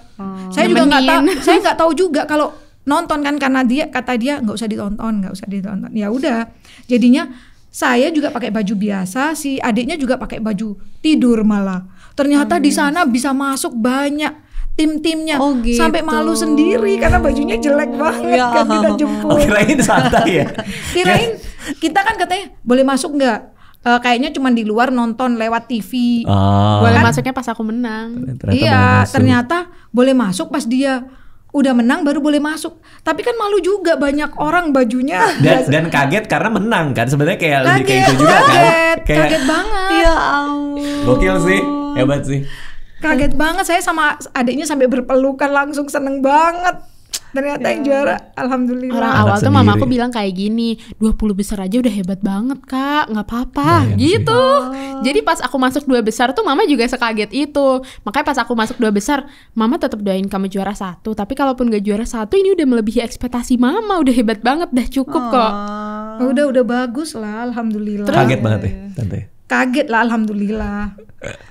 Saya juga nggak tahu. Saya nggak tahu juga kalau nonton kan karena dia kata dia nggak usah ditonton. Ya udah. Jadinya saya juga pakai baju biasa, si adiknya juga pakai baju tidur malah. Ternyata di sana bisa masuk banyak tim-timnya. Gitu. Sampai malu sendiri karena bajunya jelek banget kan kita jemput. Oh, kirain santai ya. Kirain kita kan katanya boleh masuk nggak? Kayaknya cuma di luar nonton lewat TV. Boleh masuknya pas aku menang. Ternyata boleh masuk pas dia udah menang baru boleh masuk. Tapi kan malu juga banyak orang bajunya. Dan kaget karena menang kan. Sebenarnya kayak lebih kayak itu juga kan. Kaget banget. Ya ampun. Gokil sih, hebat sih. Kaget banget, saya sama adiknya sampai berpelukan langsung seneng banget. Ternyata yang juara, alhamdulillah. Orang awal tuh mamaku bilang kayak gini, 20 besar aja udah hebat banget Kak, nggak apa-apa gitu. Jadi pas aku masuk 2 besar tuh mama juga sekaget itu. Makanya pas aku masuk 2 besar, mama tetap doain kamu juara 1. Tapi kalaupun gak juara 1, ini udah melebihi ekspektasi mama, udah hebat banget, udah cukup kok. Udah bagus lah, alhamdulillah. Kaget banget ya, tante. Kaget lah, alhamdulillah.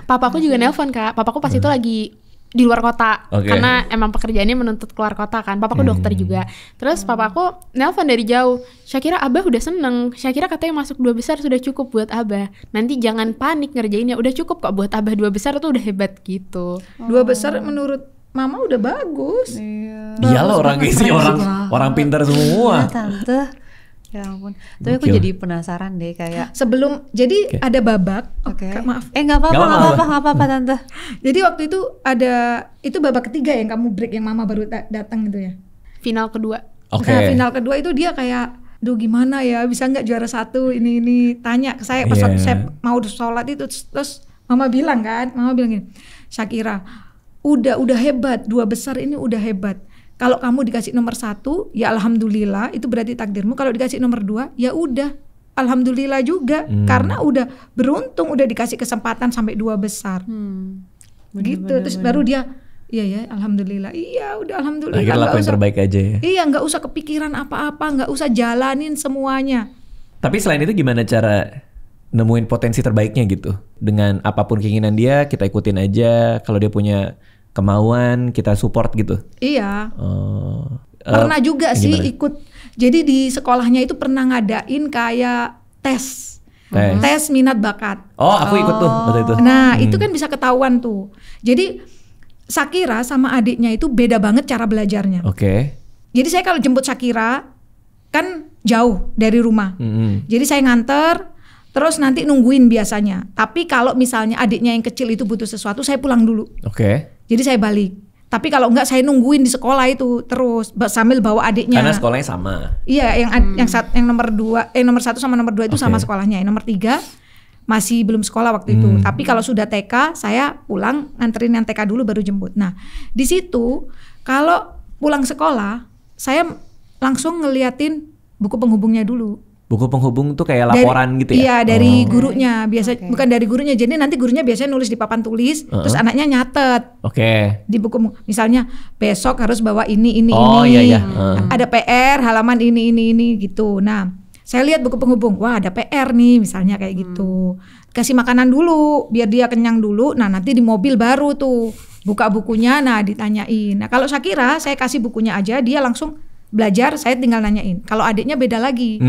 Papaku juga nelpon Kak. Papaku pas itu lagi di luar kota, karena emang pekerjaannya menuntut keluar kota kan. Papaku dokter juga. Terus papaku nelpon dari jauh, Syakira Abah udah seneng, Syakira katanya masuk 2 besar sudah cukup buat Abah, nanti jangan panik ngerjainnya, udah cukup kok buat Abah 2 besar tuh udah hebat gitu. 2 besar menurut mama udah bagus. Dia lo orang isi orang pintar semua. Tante. Ya ampun. Tapi aku jadi penasaran deh kayak sebelum jadi ada babak. Maaf. Nggak apa-apa tante. Jadi waktu itu itu babak ketiga yang kamu break, yang mama baru datang gitu ya. Final kedua. Nah, final kedua itu dia kayak, duh gimana ya, bisa nggak juara 1 ini tanya ke saya pas saya mau sholat itu. Terus mama bilang gini, Syakira, udah hebat, 2 besar ini udah hebat. Kalau kamu dikasih nomor 1, ya alhamdulillah, itu berarti takdirmu. Kalau dikasih nomor 2, ya udah, alhamdulillah juga, karena udah beruntung, udah dikasih kesempatan sampai 2 besar. Gitu, terus baru dia, iya ya, alhamdulillah, iya udah alhamdulillah. Akhirnya lakuin terbaik aja ya. Iya, nggak usah kepikiran apa-apa, nggak usah jalanin semuanya. Tapi selain itu gimana cara nemuin potensi terbaiknya gitu? Dengan apapun keinginan dia, kita ikutin aja. Kalau dia punya kemauan, kita support gitu. Iya. Pernah juga sih ikut. Jadi di sekolahnya itu pernah ngadain kayak tes minat bakat. Oh, aku ikut tuh waktu itu. Nah, itu kan bisa ketahuan tuh. Jadi Syakira sama adiknya itu beda banget cara belajarnya. Jadi saya kalau jemput Syakira kan jauh dari rumah. Jadi saya nganter, terus nanti nungguin biasanya. Tapi kalau misalnya adiknya yang kecil itu butuh sesuatu, saya pulang dulu. Jadi saya balik. Tapi kalau enggak, saya nungguin di sekolah itu terus sambil bawa adiknya. Karena sekolahnya sama. Iya, yang nomor 1 sama nomor 2 itu sama sekolahnya. Yang nomor 3 masih belum sekolah waktu itu. Tapi kalau sudah TK, saya pulang nganterin yang TK dulu baru jemput. Nah, di situ kalau pulang sekolah, saya langsung ngeliatin buku penghubungnya dulu. Buku penghubung tuh kayak laporan gitu ya? Iya, dari gurunya. Bukan dari gurunya. Jadi nanti gurunya biasanya nulis di papan tulis, terus anaknya nyatet. Di buku, misalnya besok harus bawa ini. Iya. Ada PR halaman ini gitu. Nah, saya lihat buku penghubung. Wah, ada PR nih, misalnya kayak gitu. Kasih makanan dulu, biar dia kenyang dulu. Nah, nanti di mobil baru tuh buka bukunya. Nah, ditanyain. Nah, kalau Shakira, saya kasih bukunya aja, dia langsung belajar, saya tinggal nanyain. Kalau adiknya beda lagi,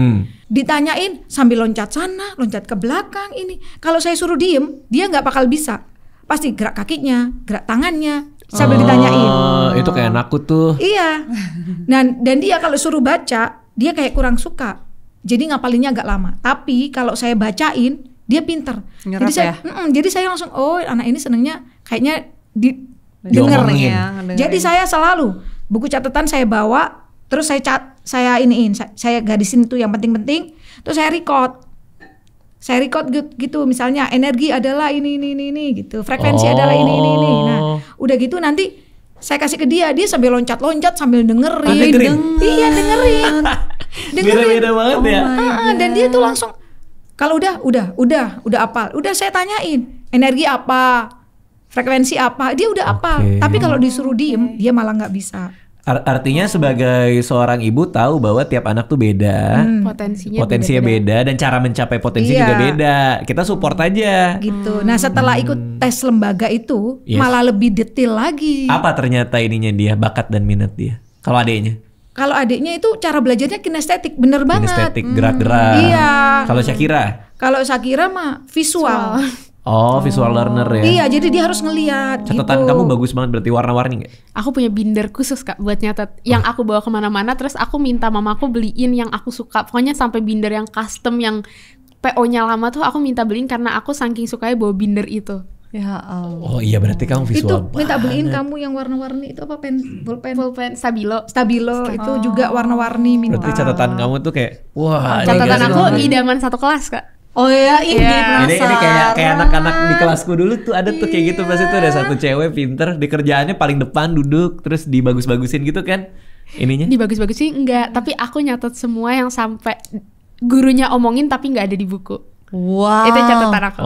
ditanyain sambil loncat sana, loncat ke belakang ini. Kalau saya suruh diem, dia nggak bakal bisa. Pasti gerak kakinya, gerak tangannya, sambil ditanyain. Itu kayak anakku tuh. Iya. Nah, dan dia kalau suruh baca, dia kayak kurang suka. Jadi ngapalinnya agak lama. Tapi kalau saya bacain, dia pinter. Nyerap jadi saya langsung, oh anak ini senengnya kayaknya denger. Jadi saya selalu buku catatan saya bawa. Terus saya garisin itu yang penting-penting, terus saya record gitu, misalnya energi adalah ini gitu, frekuensi adalah ini. Nah, udah gitu nanti saya kasih ke dia sambil loncat-loncat sambil dengerin. Iya, dengerin. Beda-beda banget ya. Dan dia tuh langsung kalau udah apal. Udah saya tanyain, energi apa? Frekuensi apa? Dia udah apal. Tapi kalau disuruh diem, dia malah nggak bisa. Artinya sebagai seorang ibu tahu bahwa tiap anak tuh beda, potensinya beda dan cara mencapai potensi juga beda. Kita support aja. Gitu. Nah, setelah ikut tes lembaga itu malah lebih detail lagi. Apa ternyata ininya dia, bakat dan minat dia? Kalau adiknya? Kalau adiknya itu cara belajarnya kinestetik, bener banget. Kinestetik, gerak-gerak. Iya. Kalau Shakira? Kalau Shakira mah visual. Visual learner ya. Iya, jadi dia harus ngelihat. Catatan gitu. kamu bagus banget, berarti warna-warni nggak? Aku punya binder khusus Kak buat nyatet. Yang aku bawa kemana-mana, terus aku minta mamaku beliin yang aku suka. Pokoknya sampai binder yang custom, yang PO-nya lama tuh aku minta beliin karena aku saking sukanya bawa binder itu. Ya Allah. Oh iya, berarti kamu visual itu minta beliin kamu yang warna-warni itu apa, pulpen Stabilo itu juga warna-warni minta. Berarti catatan kamu tuh kayak wah. Catatan aku idaman satu kelas Kak. Oh iya, ini kayak anak-anak di kelasku dulu tuh ada tuh kayak gitu, pasti tuh ada satu cewek pinter di kerjaannya paling depan duduk terus dibagus-bagusin gitu kan ininya. Dibagus-bagusin enggak, tapi aku nyatet semua yang sampai gurunya omongin tapi nggak ada di buku. Wow. Itu catatan aku.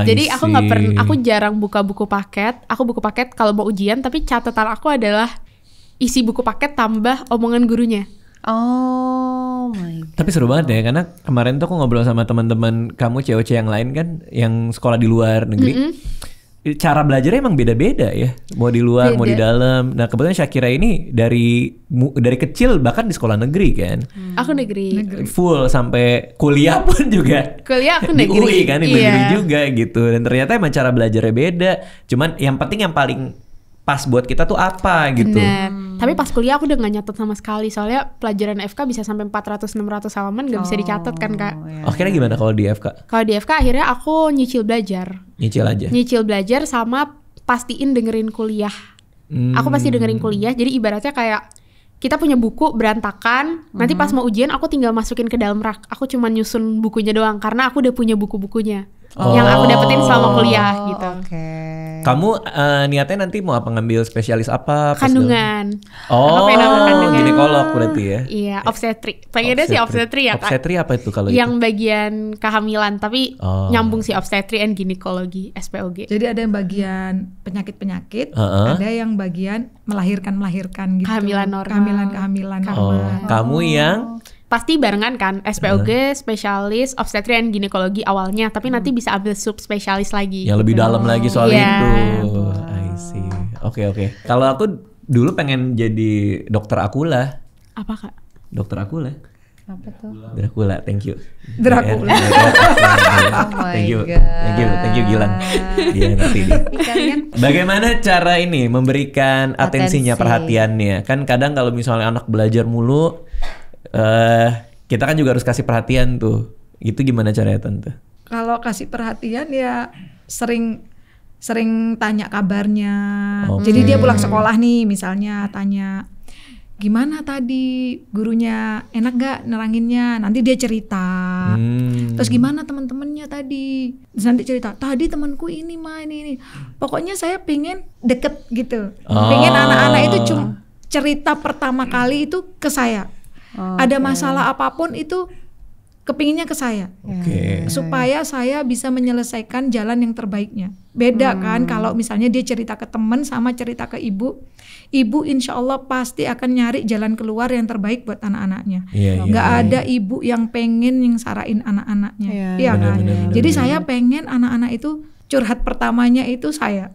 Jadi aku nggak pernah, aku jarang buka buku paket. Aku buku paket kalau mau ujian, tapi catatan aku adalah isi buku paket tambah omongan gurunya. Oh my God. Tapi seru banget ya, karena kemarin tuh aku ngobrol sama teman-teman kamu cewek-cewek yang lain kan, yang sekolah di luar negeri. Cara belajarnya emang beda-beda ya, mau di luar mau di dalam. Nah kebetulan Shakira ini dari kecil bahkan di sekolah negeri kan. Aku negeri. Full sampai kuliah pun juga. Kuliah aku di negeri. UI kan, di negeri juga gitu. Dan ternyata emang cara belajarnya beda. Cuman yang penting yang paling pas buat kita tuh apa gitu. Bener. Tapi pas kuliah aku udah gak nyatet sama sekali. Soalnya pelajaran FK bisa sampai 400-600 halaman gak bisa dicatat kan Kak. Akhirnya gimana kalau di FK? Kalau di FK akhirnya aku nyicil belajar. Nyicil aja? Nyicil belajar sama pastiin dengerin kuliah. Aku pasti dengerin kuliah. Jadi ibaratnya kayak kita punya buku berantakan. Nanti pas mau ujian aku tinggal masukin ke dalam rak. Aku cuma nyusun bukunya doang karena aku udah punya buku-bukunya yang aku dapetin selama kuliah gitu. Kamu niatnya nanti mau apa, ngambil spesialis apa? Kandungan. Oh, kandungan. Ginekolog berarti ya? Iya, obstetrik. Pengennya sih obstetri ya Kak. Obstetri apa itu kalau yang itu? bagian kehamilan, tapi nyambung sih obstetri and ginekologi, SPOG. Jadi ada yang bagian penyakit-penyakit, ada yang bagian melahirkan gitu. Kehamilan normal. Kehamilan. Kamu yang pasti barengan kan, SPOG, spesialis obstetri dan ginekologi awalnya, tapi nanti bisa ambil sub spesialis lagi. Yang lebih dalam lagi soal itu. I see. Oke. Kalau aku dulu pengen jadi dokter Akula. Apa Kak? Dokter Akula. Apa tuh? Dracula, thank you. Dracula. Thank you Gilang. Dia ngerti dia. Bagaimana cara ini memberikan atensinya, perhatiannya? Kan kadang kalau misalnya anak belajar mulu, kita kan juga harus kasih perhatian tuh. Itu gimana caranya Tante? Kalau kasih perhatian ya sering tanya kabarnya. Jadi dia pulang sekolah nih misalnya tanya, gimana tadi gurunya, enak gak neranginnya? Nanti dia cerita. Terus gimana teman-temannya tadi? Terus nanti cerita, tadi temanku ini mah ini. Pokoknya saya pengen deket gitu. Pengen anak-anak itu cuma cerita pertama kali itu ke saya. Ada masalah apapun itu kepinginnya ke saya, supaya saya bisa menyelesaikan jalan yang terbaiknya. Beda kan kalau misalnya dia cerita ke teman sama cerita ke ibu insya Allah pasti akan nyari jalan keluar yang terbaik buat anak-anaknya. Nggak ada ibu yang pengen nyengsarain anak-anaknya, iya kan? Jadi saya pengen anak-anak itu curhat pertamanya itu saya.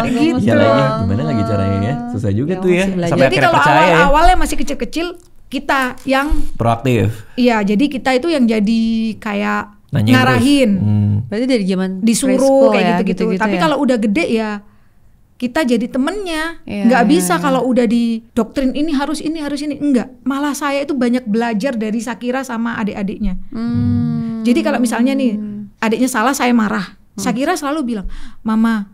Gitu. Gimana lagi caranya ya? Susah juga tuh ya. Jadi kalau awal-awalnya masih kecil-kecil, kita yang proaktif. Iya, jadi kita itu yang jadi kayak ngarahin. Berarti dari zaman disuruh kayak ya, gitu-gitu. Tapi kalau udah gede ya kita jadi temennya. Nggak bisa kalau udah didoktrin ini harus ini. Enggak. Malah saya itu banyak belajar dari Shakira sama adik-adiknya. Jadi kalau misalnya nih adiknya salah, saya marah. Shakira selalu bilang, Mama,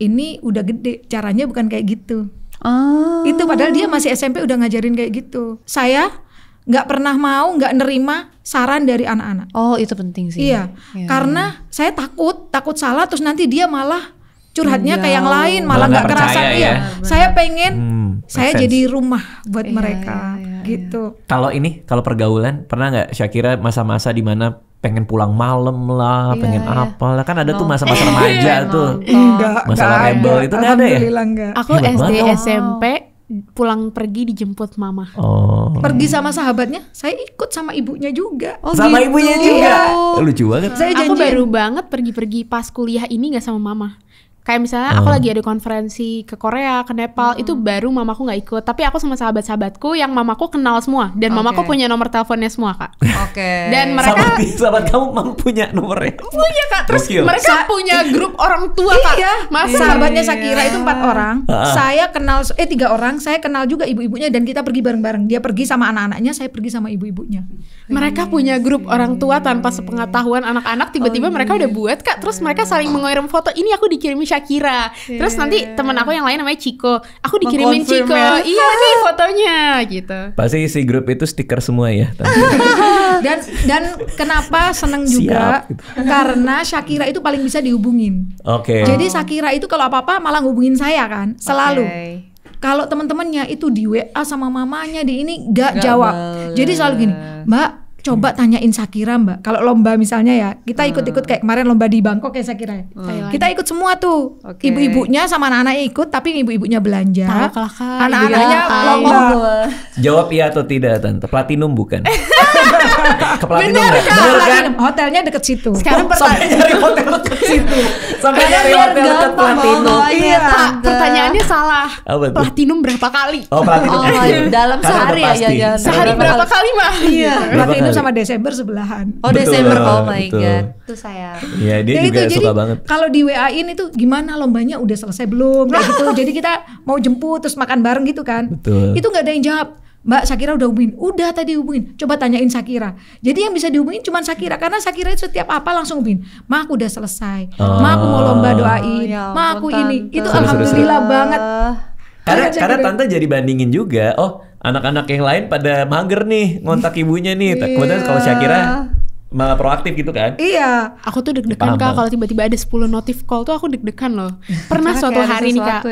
ini udah gede, caranya bukan kayak gitu. Itu padahal dia masih SMP udah ngajarin kayak gitu. Saya nggak pernah nggak nerima saran dari anak-anak. Oh, itu penting sih. Iya, karena saya takut salah terus nanti dia malah curhatnya ke yang lain, malah nggak kerasa. Iya, saya pengen saya jadi rumah buat mereka gitu. Kalau pergaulan, pernah nggak Shakira masa-masa di mana pengen pulang malam lah, pengen apa lah, kan ada tuh masa-masa remaja tuh. Enggak, masalah rebel itu nggak ada ya? Aku SD SMP pulang pergi dijemput mama. Pergi sama sahabatnya, saya ikut sama ibunya juga. Sama ibunya juga. Lucu banget. Aku baru banget pergi-pergi pas kuliah ini nggak sama mama. Kayak misalnya aku lagi ada konferensi ke Korea, ke Nepal, itu baru mamaku nggak ikut. Tapi aku sama sahabat-sahabatku yang mamaku kenal semua. Dan mamaku punya nomor teleponnya semua, Kak. Dan mereka... Sahabat kamu punya nomornya? Punya, Kak. Terus mereka punya grup orang tua, Kak. Iya, sahabatnya Shakira itu 4 orang. Saya kenal, 3 orang. Saya kenal juga ibu-ibunya dan kita pergi bareng-bareng. Dia pergi sama anak-anaknya, saya pergi sama ibu-ibunya. Mereka punya grup orang tua tanpa sepengetahuan anak-anak. Tiba-tiba mereka udah buat, Kak. Terus mereka saling mengirim foto. Ini aku dikirimin Shakira. Terus nanti temen aku yang lain namanya Chico, aku dikirimin Chico. Iya nih fotonya gitu. Pasti isi grup itu stiker semua ya. dan kenapa seneng juga karena Shakira itu paling bisa dihubungin. Jadi Shakira itu kalau apa-apa malah ngubungin saya kan, selalu. Kalau teman-temannya itu di WA sama mamanya di ini nggak jawab. Jadi selalu gini, Mbak, coba tanyain Shakira, Mbak. Kalau lomba misalnya ya, kita ikut-ikut kayak kemarin lomba di Bangkok ya Shakira. Kita ikut semua tuh. Ibu-ibunya sama anak-anaknya ikut, tapi ibu-ibunya belanja. Anak-anaknya lomba. Jawab iya atau tidak, Tante. Platinum bukan? Ke Platinum bener kan? Hotelnya deket situ. Sekarang sampai nyari hotel deket situ. Sampai nyari hotel deket Platinum. Iya, pertanyaannya salah. Platinum berapa kali? Platinum. Dalam sehari ya. Sehari berapa kali, Mah? Iya. Platinum sama Desember sebelahan. Desember, oh my god. Itu saya. Iya, dia juga suka banget. Kalau di WA-in itu gimana lombanya udah selesai belum? Kayak gitu. Jadi kita mau jemput terus makan bareng gitu kan. Itu nggak ada yang jawab. Mbak, Shakira udah hubungin. Udah tadi hubungin. Coba tanyain Shakira. Jadi yang bisa dihubungin cuma Shakira. Karena Shakira itu setiap apa langsung hubungin. Ma, aku udah selesai. Ma, aku mau lomba doain. Ma, aku ini. Itu alhamdulillah banget. Karena Tante jadi bandingin juga. Oh, anak-anak yang lain pada mager nih ngontak ibunya nih. Kemudian kalau Shakira malah proaktif gitu kan? Iya. Aku tuh deg-degan Kak kalau tiba-tiba ada 10 notif call tuh aku deg-degan loh. Pernah suatu hari nih Kak,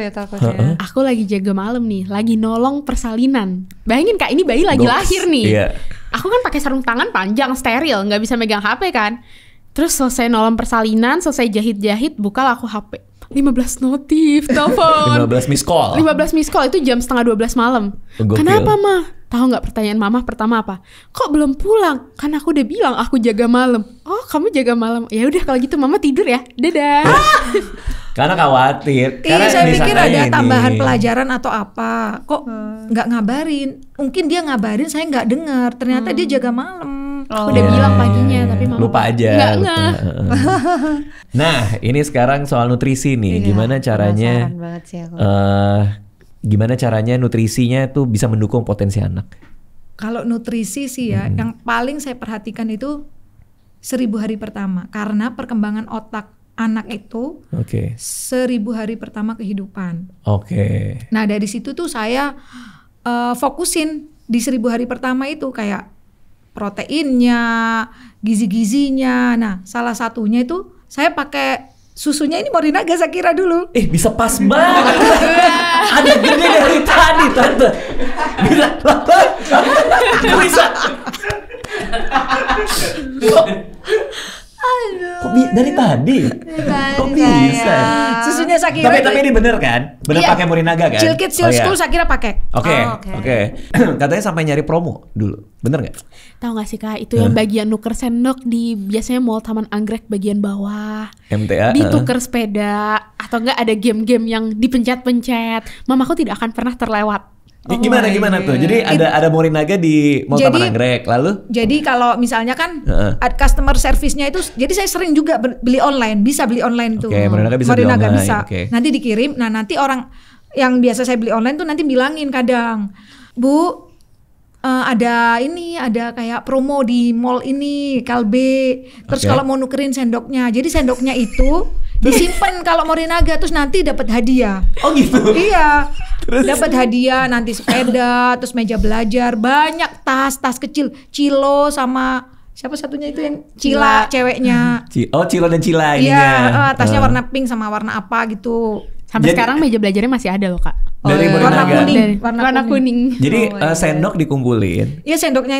aku lagi jaga malam nih, lagi nolong persalinan. Bayangin Kak, ini bayi lagi lahir nih. Aku kan pakai sarung tangan panjang steril, nggak bisa megang HP kan. Terus selesai nolong persalinan, selesai jahit-jahit, bukalah aku HP. 15 notif, telepon. 15 miss call. 15 miss call itu jam 11:30 malam. Kenapa Mah? Tahu nggak pertanyaan Mama pertama apa? Kok belum pulang? Kan aku udah bilang aku jaga malam. Oh, kamu jaga malam. Ya udah kalau gitu Mama tidur ya. Dadah. Karena khawatir. Iya, saya pikir ada tambahan pelajaran atau apa. Kok nggak ngabarin? Mungkin dia ngabarin, saya nggak dengar. Ternyata dia jaga malam. Aku udah bilang paginya, tapi Mama lupa aja. Nggak. Nah, ini sekarang soal nutrisi nih. Gimana caranya? Gimana caranya nutrisinya tuh bisa mendukung potensi anak? Kalau nutrisi sih ya, yang paling saya perhatikan itu 1000 hari pertama. Karena perkembangan otak anak itu 1000 hari pertama kehidupan. Nah dari situ tuh saya fokusin di 1000 hari pertama itu kayak proteinnya, gizi-gizinya. Nah salah satunya itu saya pakai susunya ini Morinaga Shakira dulu. Bisa pas banget. Ada gede dari tadi. Tante. Bisa. Bisa. Aduh. Kok dari tadi? Kok bisa? Susunya Shakira. Tapi ini bener kan? Bener pakai Morinaga kan? Chill Kids, Chill School Shakira pakai. Oke. Katanya sampai nyari promo dulu. Bener nggak? Tahu nggak sih Kak, itu yang bagian nuker sendok di biasanya Mall Taman Anggrek bagian bawah. MTA. Dituker sepeda atau enggak ada game-game yang dipencet-pencet. Mamaku tidak akan pernah terlewat. Gimana tuh? Jadi ada Morinaga di Mall Taman Anggrek, lalu? Jadi kalau misalnya kan customer service-nya itu, jadi saya sering juga beli online, bisa beli online tuh. Oke, Morinaga bisa beli online. Bisa. Nanti dikirim, nah nanti orang yang biasa saya beli online tuh nanti bilangin kadang, Bu, ada kayak promo di mall ini, Kalbe. Terus kalau mau nukerin sendoknya, jadi sendoknya itu disimpan kalau Morinaga, terus nanti dapat hadiah. Oh gitu? Iya. Dapat hadiah, nanti sepeda, terus meja belajar, banyak tas kecil, Cilo sama siapa satunya itu yang Cila ceweknya. Cilo dan Cila ininya. Iya, tasnya warna pink sama warna apa gitu. Sampai sekarang meja belajarnya masih ada loh Kak. Dari warna kuning. Warna kuning. Jadi sendok dikumpulin. Iya, sendok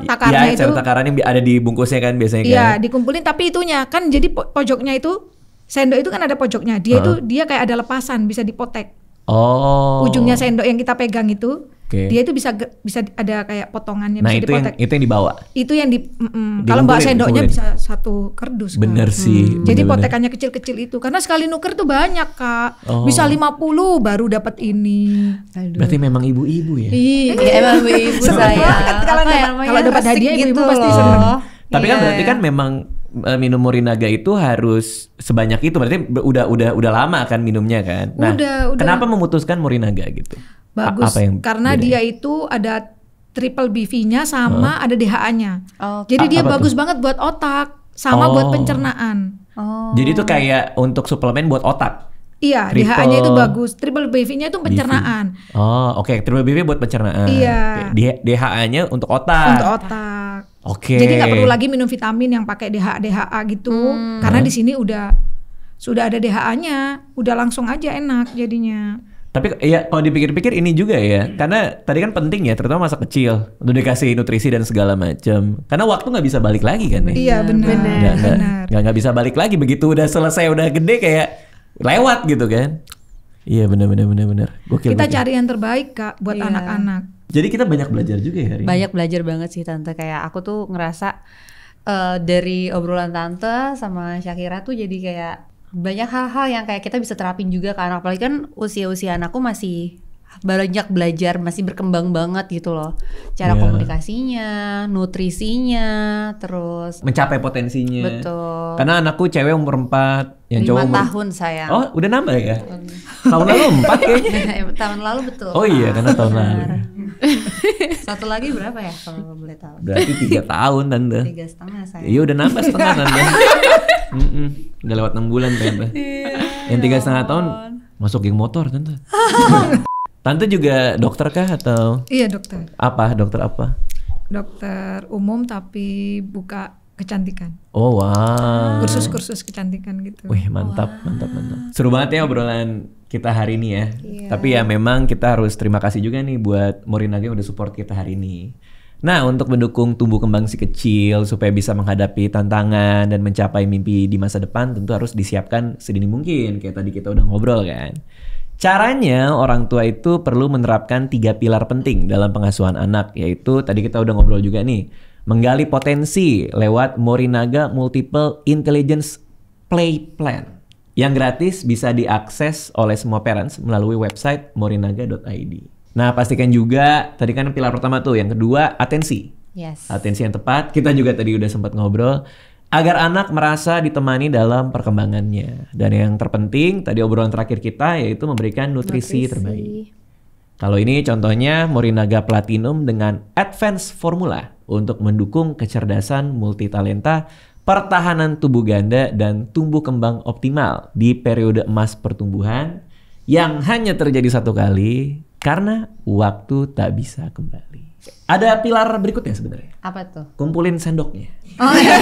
takarnya itu. Iya, sendok takaran yang ada di bungkusnya kan biasanya kan. Iya, dikumpulin tapi itunya kan jadi pojoknya itu, sendok itu kan ada pojoknya. Dia kayak ada lepasan, bisa dipotek. Oh. Ujungnya sendok yang kita pegang itu, dia itu bisa ada kayak potongannya, nah, bisa dipotek. Itu yang dibawa. Itu yang kalau mbak sendoknya bisa satu kardus. Bener kan? sih. Jadi potekannya kecil-kecil itu, karena sekali nuker tuh banyak Kak. Bisa 50 baru dapat ini. Berarti memang ibu-ibu ya. Iya, emang ibu saya. Kalau dapat hadiah ibu pasti seneng. Tapi kan berarti kan memang minum Morinaga itu harus sebanyak itu, berarti udah lama kan minumnya kan. Nah, udah. Kenapa memutuskan Morinaga gitu? Bagus, karena dia itu ada triple BV-nya sama ada DHA-nya. Jadi dia bagus banget buat otak sama buat pencernaan. Jadi itu kayak untuk suplemen buat otak. Iya, DHA-nya itu bagus. Triple BV-nya itu pencernaan. Oke. Triple BV buat pencernaan. Iya. DHA-nya untuk otak. Untuk otak. Oke. Jadi nggak perlu lagi minum vitamin yang pakai DHA gitu, karena di sini sudah ada DHA-nya, udah langsung aja enak jadinya. Tapi ya kalau dipikir-pikir ini juga ya, karena tadi kan penting ya, terutama masa kecil untuk dikasih nutrisi dan segala macam. Karena waktu nggak bisa balik lagi kan? Iya benar. Nggak bisa balik lagi, begitu udah selesai udah gede kayak lewat gitu kan? Iya benar. Gokil. Kita cari yang terbaik Kak buat anak-anak. Jadi kita banyak belajar juga ya hari ini. Banyak belajar banget sih Tante, kayak aku tuh ngerasa dari obrolan Tante sama Shakira tuh jadi kayak banyak hal-hal yang kayak kita bisa terapin juga ke anak, apalagi kan usia-usia anakku masih banyak belajar, masih berkembang banget gitu loh. Cara komunikasinya, nutrisinya, terus mencapai potensinya. Betul. Karena anakku cewek umur 4, yang 5 cowok umur... tahun sayang. Oh, udah nambah ya? Tahun lalu 4 kayaknya. Tahun lalu betul. Oh iya, karena tahun lalu. Satu lagi berapa ya kalau boleh tahu? Berarti 3 tahun Tante. 3,5 sayang. Iya udah nambah setengah Tante. Udah lewat 6 bulan Tante. Yang 3,5 tahun masuk geng motor Tante. Tante juga dokter kah atau? Iya dokter. Apa? Dokter apa? Dokter umum tapi buka kecantikan. Oh wow. Kursus-kursus kecantikan gitu. Wih mantap. Seru banget ya obrolan kita hari ini ya. Tapi ya memang kita harus terima kasih juga nih buat Morinaga yang udah support kita hari ini. Nah, untuk mendukung tumbuh kembang si kecil supaya bisa menghadapi tantangan dan mencapai mimpi di masa depan, tentu harus disiapkan sedini mungkin. Kayak tadi kita udah ngobrol kan. Caranya orang tua itu perlu menerapkan 3 pilar penting dalam pengasuhan anak, yaitu tadi kita udah ngobrol juga nih, menggali potensi lewat Morinaga Multiple Intelligence Play Plan yang gratis bisa diakses oleh semua parents melalui website morinaga.id. Nah, pastikan juga tadi kan pilar pertama tuh, yang kedua atensi. Yes. Atensi yang tepat, kita juga tadi udah sempat ngobrol. Agar anak merasa ditemani dalam perkembangannya. Dan yang terpenting, tadi obrolan terakhir kita yaitu memberikan nutrisi terbaik. Kalau ini contohnya Morinaga Platinum dengan Advanced Formula untuk mendukung kecerdasan multitalenta, pertahanan tubuh ganda, dan tumbuh kembang optimal di periode emas pertumbuhan yang hanya terjadi 1 kali Karena waktu tak bisa kembali. Ada pilar berikutnya sebenarnya. Apa tuh? Kumpulin sendoknya. Oh iya.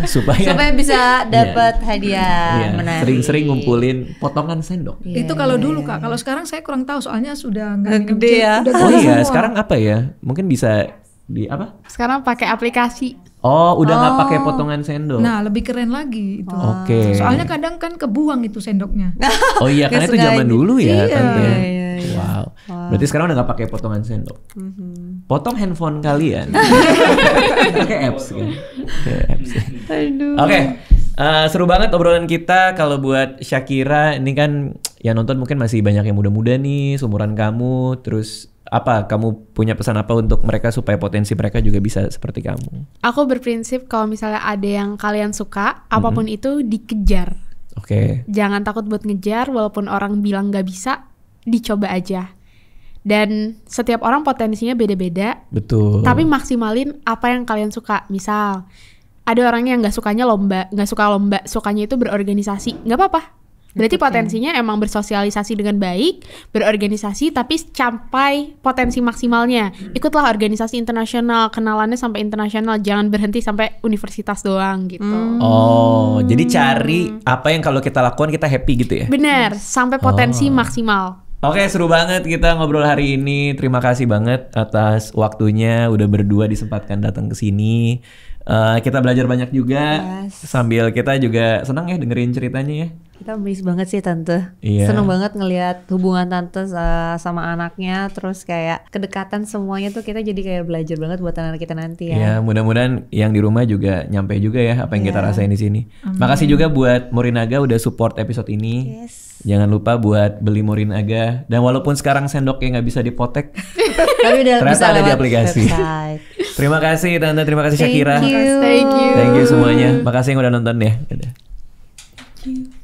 supaya bisa dapat hadiah menarik. Sering-sering ngumpulin potongan sendok. Itu kalau dulu Kak, kalau sekarang saya kurang tahu soalnya sudah nggak gede ya. Oh iya, sekarang apa ya? Mungkin bisa di apa? Sekarang pakai aplikasi. Oh, udah nggak pakai potongan sendok. Nah, lebih keren lagi itu. Oke. Soalnya kadang kan kebuang itu sendoknya. Oh iya, karena itu zaman dulu ya, Tante. Iya. Wow. Berarti sekarang udah nggak pakai potongan sendok. Potong handphone kalian. Pakai apps kan. Oke. Seru banget obrolan kita. Kalau buat Shakira, ini kan yang nonton mungkin masih banyak yang muda-muda nih, seumuran kamu. Terus apa kamu punya pesan apa untuk mereka supaya potensi mereka juga bisa seperti kamu? Aku berprinsip kalau misalnya ada yang kalian suka, apapun itu dikejar. Oke. Jangan takut buat ngejar, walaupun orang bilang nggak bisa, dicoba aja. Dan setiap orang potensinya beda-beda. Betul. Tapi maksimalin apa yang kalian suka. Misal ada orang yang nggak sukanya lomba, nggak suka lomba, sukanya itu berorganisasi, nggak apa-apa. Berarti potensinya emang bersosialisasi dengan baik, berorganisasi, tapi sampai potensi maksimalnya. Ikutlah organisasi internasional, kenalannya sampai internasional, jangan berhenti sampai universitas doang gitu. Oh, jadi cari apa yang kalau kita lakukan kita happy gitu ya? Bener, sampai potensi maksimal. Oke, seru banget kita ngobrol hari ini. Terima kasih banget atas waktunya, udah berdua disempatkan datang ke sini. Kita belajar banyak juga, sambil kita juga senang ya dengerin ceritanya ya. Kita miss banget sih Tante. Iya. Seneng banget ngelihat hubungan Tante sama anaknya. Terus kayak kedekatan semuanya tuh kita jadi kayak belajar banget buat anak kita nanti ya. Ya, mudah-mudahan yang di rumah juga nyampe juga ya apa yang kita rasain di sini. Makasih juga buat Morinaga udah support episode ini. Jangan lupa buat beli Morinaga. Dan walaupun sekarang sendoknya nggak bisa dipotek, tapi udah ternyata bisa ada di lewat aplikasi. website. Terima kasih Tante, terima kasih Shakira. Thank you. Thank you. Thank you semuanya. Makasih yang udah nonton ya. Dadah. Thank you.